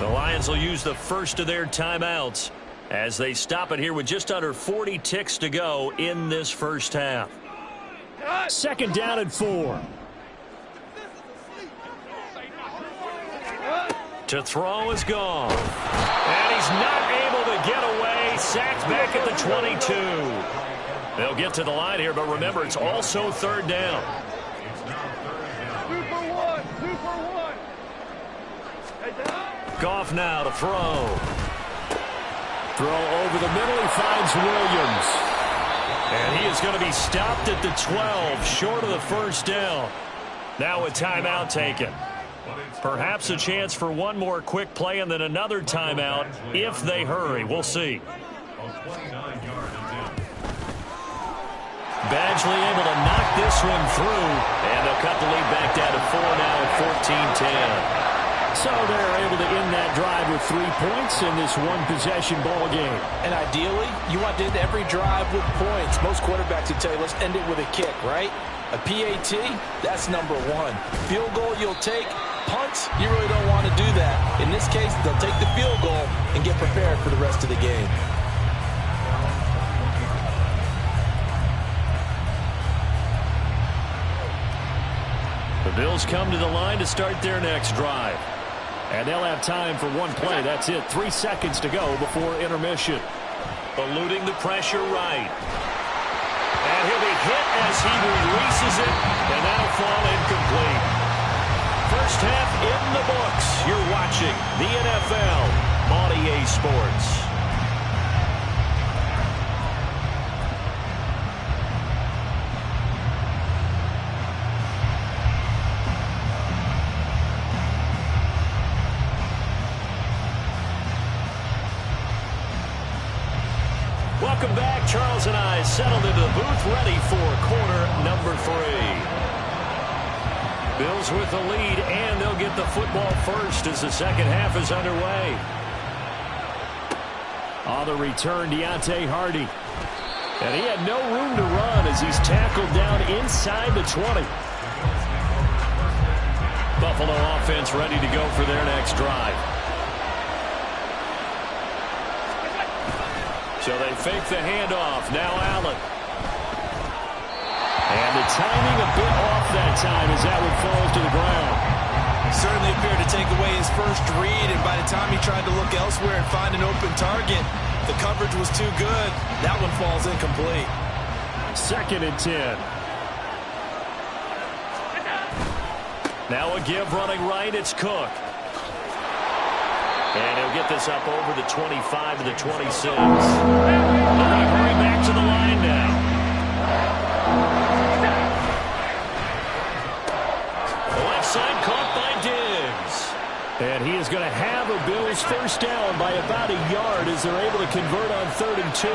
The Lions will use the first of their timeouts as they stop it here with just under 40 ticks to go in this first half. 2nd down and 4. To throw is gone. And he's not able to get away. Sacked back at the 22. They'll get to the line here, but remember, it's also 3rd down. 2 for 1. 2 for 1. Goff now to throw. Throw over the middle. He finds Williams. And he is going to be stopped at the 12, short of the first down. Now a timeout taken. Perhaps a chance for one more quick play and then another timeout if they hurry. We'll see. Badgley able to knock this one through. And they'll cut the lead back down to 4 now at 14-10. So they're able to end that drive with 3 points in this one-possession ball game. And ideally, you want to end every drive with points. Most quarterbacks would tell you, let's end it with a kick, right? A PAT, that's number 1. Field goal you'll take. Punts, you really don't want to do that. In this case, they'll take the field goal and get prepared for the rest of the game. The Bills come to the line to start their next drive. And they'll have time for one play. That's it. 3 seconds to go before intermission. Eluding the pressure right. And he'll be hit as he releases it. And that'll fall incomplete. First half in the books. You're watching the NFL on EA Sports. Welcome back. Charles and I settled into the booth, ready for quarter number 3. Bills with the lead, and they'll get the football first as the second half is underway. On the return, Deontay Hardy. And he had no room to run as he's tackled down inside the 20. Buffalo offense ready to go for their next drive. So they fake the handoff. Now Allen. And the timing a bit off that time as that one falls to the ground. Certainly appeared to take away his first read, and by the time he tried to look elsewhere and find an open target, the coverage was too good. That one falls incomplete. 2nd and 10. Now a give running right. It's Cook. And he'll get this up over the 25 to the 26. Hurry back to the line now. The left side caught by Diggs. And he is going to have a Bills first down by about a yard as they're able to convert on 3rd and 2.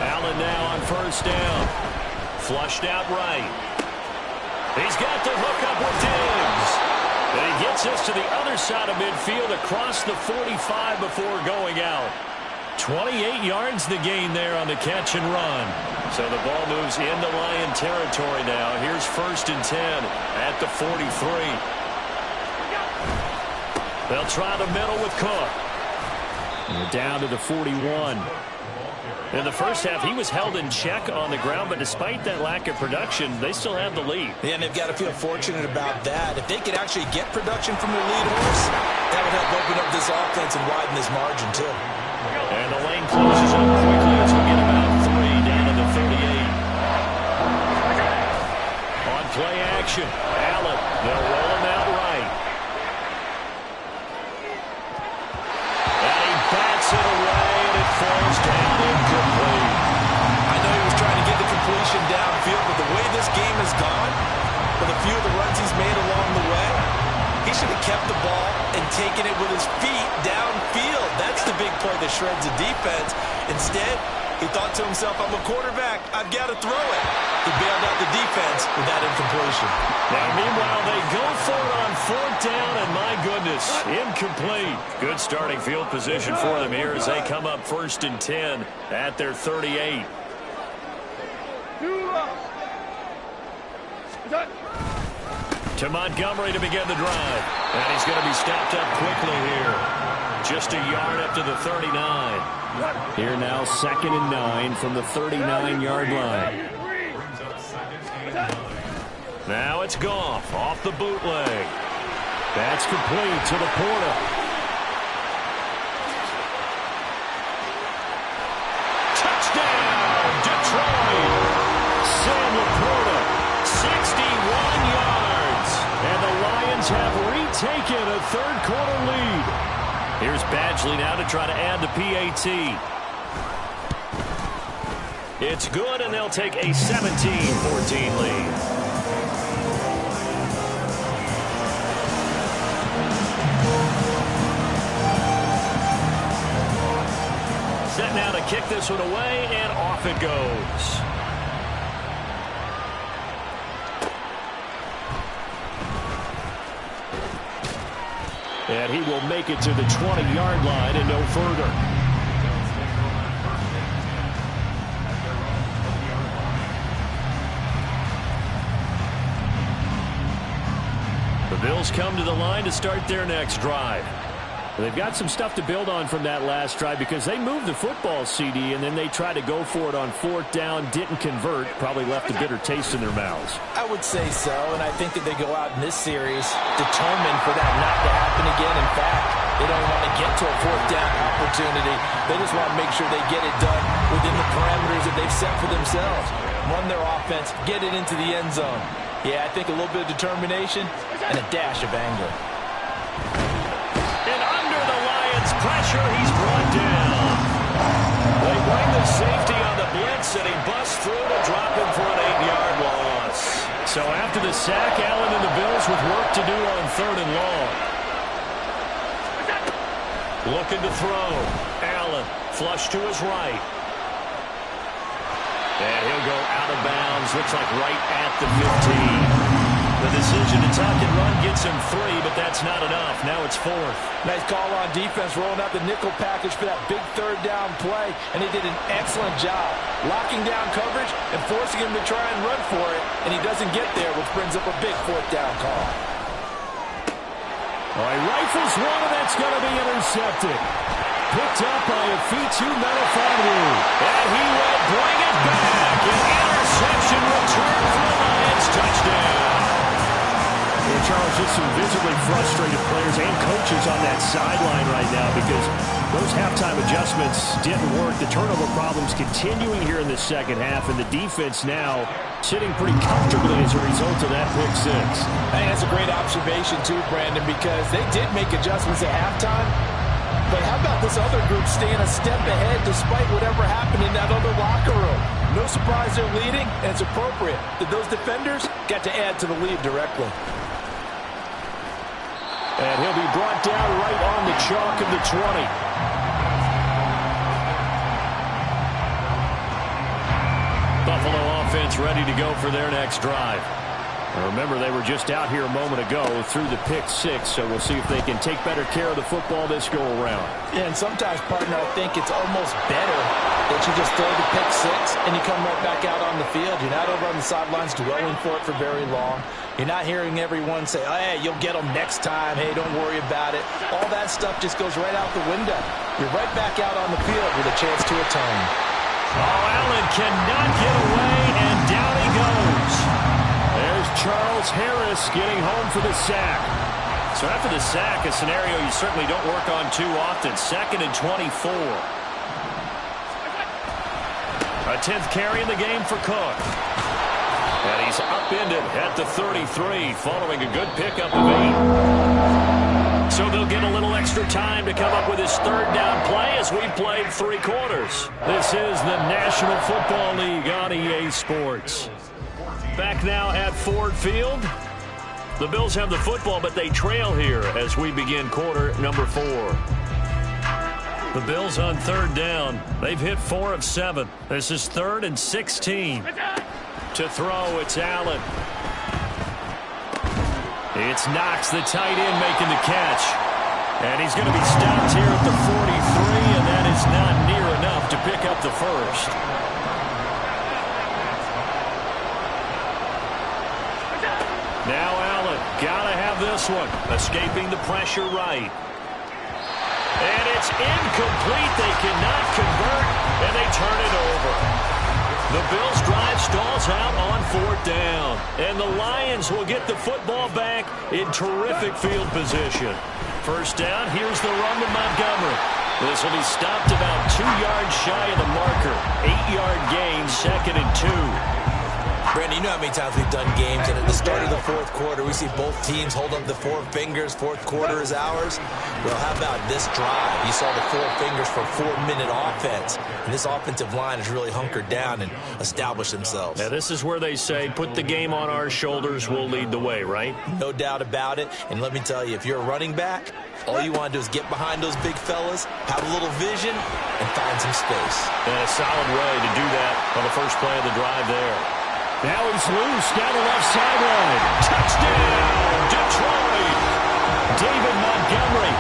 Allen now on first down. Flushed out right. He's got the hook up with Diggs. And he gets us to the other side of midfield across the 45 before going out. 28 yards the gain there on the catch and run. So the ball moves into Lion territory now. Here's 1st and 10 at the 43. They'll try the middle with Cook. And we're down to the 41. In the first half, he was held in check on the ground, but despite that lack of production, they still have the lead. Yeah, and they've got to feel fortunate about that. If they could actually get production from their lead horse, that would help open up this offense and widen this margin, too. And the lane closes up quickly as we get about 3 down to the 38. On play action, Allen. They'll roll him out right. And he bats it away, and it falls down incomplete. I know he was trying to get the completion downfield, but the way this game has gone, with a few of the runs he's made along the way, he should have kept the ball and taken it with his feet downfield. That's the big play that shreds the defense. Instead, he thought to himself, I'm a quarterback. I've got to throw it. He bailed out the defense with that incompletion. Now, meanwhile, they go for it on 4th down, and my goodness, incomplete. Good starting field position for them here as they come up 1st and 10 at their 38. To Montgomery to begin the drive. And he's going to be stopped up quickly here. Just a yard up to the 39. Here now, 2nd and 9 from the 39-yard line. Now it's Goff off the bootleg. That's complete to Laporta. Touchdown, Detroit. Sam Laporta, 61 yards. And the Lions have retaken a 3rd quarter lead. Here's Badgley now to try to add the PAT. It's good, and they'll take a 17-14 lead. Set now to kick this one away, and off it goes. And he will make it to the 20-yard line and no further. The Bills come to the line to start their next drive. They've got some stuff to build on from that last drive because they moved the football, CD, and then they tried to go for it on 4th down, didn't convert, probably left a bitter taste in their mouths. I would say so, and I think that they go out in this series determined for that not to happen again. In fact, they don't want to get to a 4th down opportunity. They just want to make sure they get it done within the parameters that they've set for themselves. Run their offense, get it into the end zone. Yeah, I think a little bit of determination and a dash of anger. And under the Lions' pressure, he's brought down. They bring the safety on the blitz, and he busts through to drop him for an 8-yard loss. So after the sack, Allen and the Bills with work to do on 3rd and long. Looking to throw. Allen, flush to his right. And he'll go out of bounds, looks like right at the 15. The decision to tuck and run gets him 3, but that's not enough. Now it's 4th. Nice call on defense, rolling out the nickel package for that big 3rd down play, and he did an excellent job locking down coverage and forcing him to try and run for it, and he doesn't get there, which brings up a big 4th down call. All right, rifles one, and that's going to be intercepted. Picked up by a Fitu Melifonwu. And he will bring it back. An interception return for the Lions. Touchdown. Well, Charles, just some visibly frustrated players and coaches on that sideline right now because those halftime adjustments didn't work. The turnover problems continuing here in the second half, and the defense now sitting pretty comfortably as a result of that pick 6. I think that's a great observation too, Brandon, because they did make adjustments at halftime. But how about this other group staying a step ahead despite whatever happened in that other locker room? No surprise they're leading, and it's appropriate that those defenders got to add to the lead directly. And he'll be brought down right on the chalk of the 20. Buffalo offense ready to go for their next drive. And remember, they were just out here a moment ago through the pick 6, so we'll see if they can take better care of the football this go-around. Yeah, and sometimes, partner, I think it's almost better that you just throw the pick 6 and you come right back out on the field. You're not over on the sidelines dwelling for it for very long. You're not hearing everyone say, oh, hey, you'll get them next time. Hey, don't worry about it. All that stuff just goes right out the window. You're right back out on the field with a chance to atone. Oh, Allen cannot get away, and down he goes. There's Charles Harris getting home for the sack. So after the sack, a scenario you certainly don't work on too often. 2nd and 24. A 10th carry in the game for Cook. And he's upended at the 33 following a good pickup of 8. So they'll get a little extra time to come up with his 3rd down play as we played 3 quarters. This is the National Football League on EA Sports. Back now at Ford Field. The Bills have the football, but they trail here as we begin quarter number 4. The Bills on 3rd down. They've hit 4 of 7. This is 3rd and 16. To throw, it's Allen. It's Knox, the tight end, making the catch. And he's going to be stopped here at the 43, and that is not near enough to pick up the 1st. Now Allen, gotta have this one. Escaping the pressure right. And it's incomplete. They cannot convert, and they turn it over. The Bills drive stalls out on 4th down. And the Lions will get the football back in terrific field position. 1st down, here's the run to Montgomery. This will be stopped about 2 yards shy of the marker. 8-yard gain, 2nd and 2. Brandon, you know how many times we've done games, and at the start of the 4th quarter, we see both teams hold up the 4 fingers. 4th quarter is ours. Well, how about this drive? You saw the 4 fingers for a 4-minute offense, and this offensive line has really hunkered down and established themselves. Yeah, this is where they say, put the game on our shoulders, we'll lead the way, right? No doubt about it, and let me tell you, if you're a running back, all you want to do is get behind those big fellas, have a little vision, and find some space. And a solid way to do that on the first play of the drive there. Now he's loose down the left sideline. Touchdown, Detroit. David Montgomery,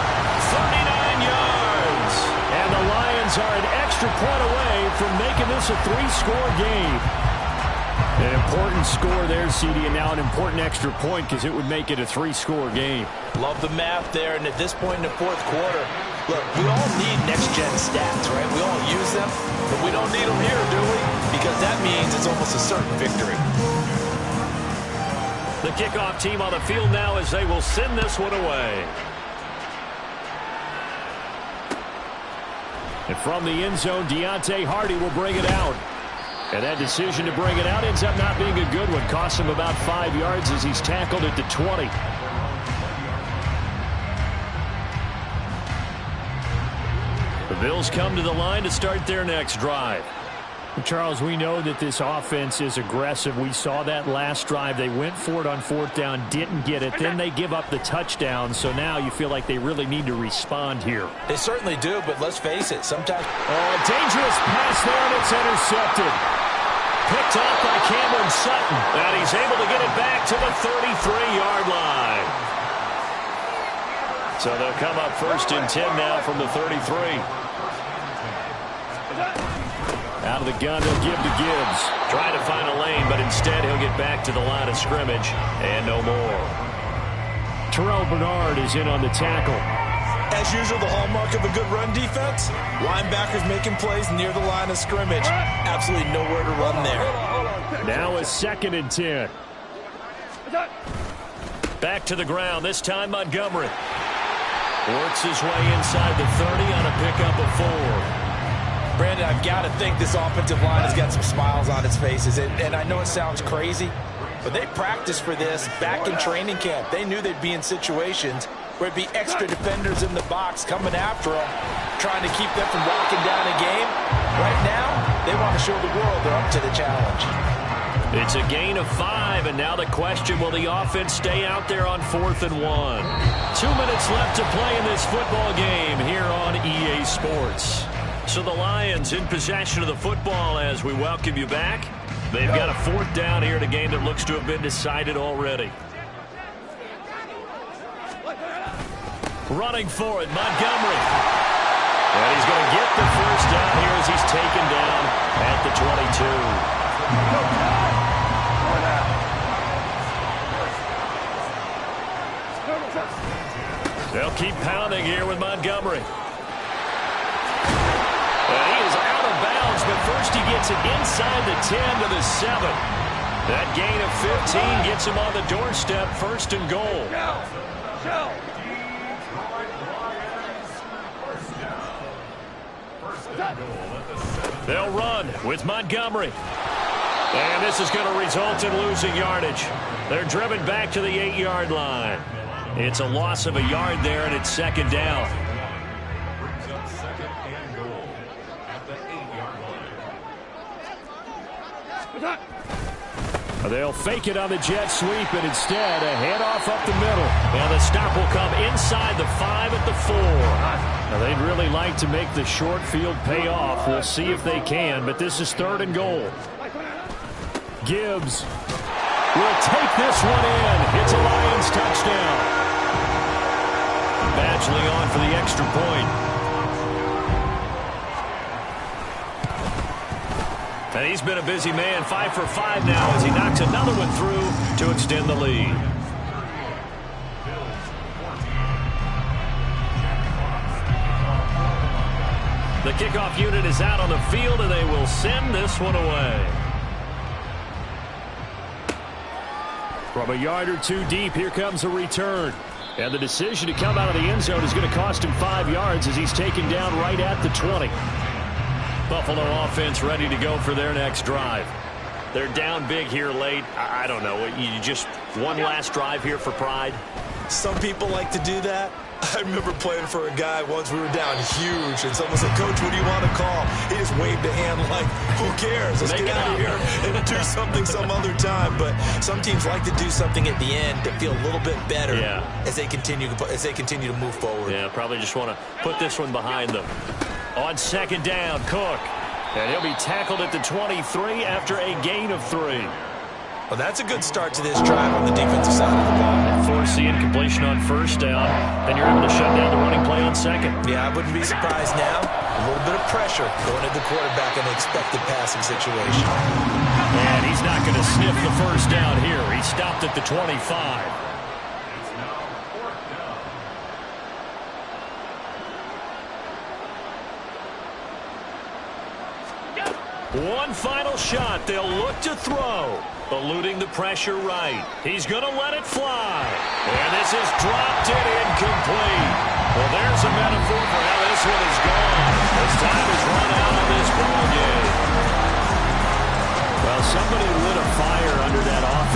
39 yards. And the Lions are an extra point away from making this a 3-score game. An important score there, CD, and now an important extra point because it would make it a 3-score game. Love the math there, and at this point in the fourth quarter, look, we all need next-gen stats, right? We all use them, but we don't need them here, do we? Because that means it's almost a certain victory. The kickoff team on the field now as they will send this one away. And from the end zone, Deontay Hardy will bring it out. And that decision to bring it out ends up not being a good one. Costs him about 5 yards as he's tackled at the 20. The Bills come to the line to start their next drive. Charles, we know that this offense is aggressive. We saw that last drive. They went for it on 4th down, didn't get it. Then they give up the touchdown. So now you feel like they really need to respond here. They certainly do, but let's face it, sometimes... Oh, dangerous pass there, and it's intercepted. Picked off by Cameron Sutton, and he's able to get it back to the 33-yard line. So they'll come up 1st and 10 now from the 33. Out of the gun, they'll give to Gibbs. Trying to find a lane, but instead he'll get back to the line of scrimmage, and no more. Terrell Bernard is in on the tackle. As usual, the hallmark of a good run defense, linebackers making plays near the line of scrimmage. Absolutely nowhere to run there. Now a 2nd and 10. Back to the ground, this time Montgomery. Works his way inside the 30 on a pickup of 4. Brandon, I've got to think this offensive line has got some smiles on its faces. And I know it sounds crazy, but they practiced for this back in training camp. They knew they'd be in situations where it'd be extra defenders in the box coming after them, trying to keep them from locking down a game. Right now, they want to show the world they're up to the challenge. It's a gain of 5, and now the question, will the offense stay out there on 4th and 1? 2 minutes left to play in this football game here on EA Sports. So the Lions in possession of the football as we welcome you back. They've got a 4th down here in a game that looks to have been decided already. Running for it, Montgomery. And he's going to get the 1st down here as he's taken down at the 22. They'll keep pounding here with Montgomery. And he is out of bounds, but first he gets it inside the 10 to the 7. That gain of 15 gets him on the doorstep, 1st and goal. They'll run with Montgomery. And this is going to result in losing yardage. They're driven back to the 8-yard line. It's a loss of a yard there, and it's 2nd down. Brings up 2nd and goal at the 8-yard line. They'll fake it on the jet sweep, and instead a handoff up the middle. And the stop will come inside the 5 at the 4. Now they'd really like to make the short field pay off. We'll see if they can, but this is 3rd and goal. Gibbs will take this one in. It's a Lions touchdown. Badgley on for the extra point. And he's been a busy man, 5 for 5 now as he knocks another one through to extend the lead. The kickoff unit is out on the field, and they will send this one away. From a yard or 2 deep, here comes a return. And the decision to come out of the end zone is going to cost him 5 yards as he's taken down right at the 20. Buffalo offense ready to go for their next drive. They're down big here late. I don't know. You just one last drive here for pride? Some people like to do that. I remember playing for a guy once. We were down huge, and someone said, "Coach, what do you want to call?" He just waved a hand like, "Who cares? Let's get out of here and do something some other time." But some teams like to do something at the end to feel a little bit better as they continue to move forward. Yeah, probably just want to put this one behind them. On 2nd down, Cook. And he'll be tackled at the 23 after a gain of 3. Well, that's a good start to this drive on the defensive side of the ball. Force the incompletion on 1st down. Then you're able to shut down the running play on 2nd. Yeah, I wouldn't be surprised now A little bit of pressure going at the quarterback in the expected passing situation. And he's not going to sniff the first down here. He stopped at the 25. It's now fourth down. One final shot. They'll look to throw. Eluding the pressure right. He's going to let it fly. And this is dropped in incomplete. Well, there's a metaphor for how this one is gone. As time has run out on this ball game. Well, somebody lit a fire under that offense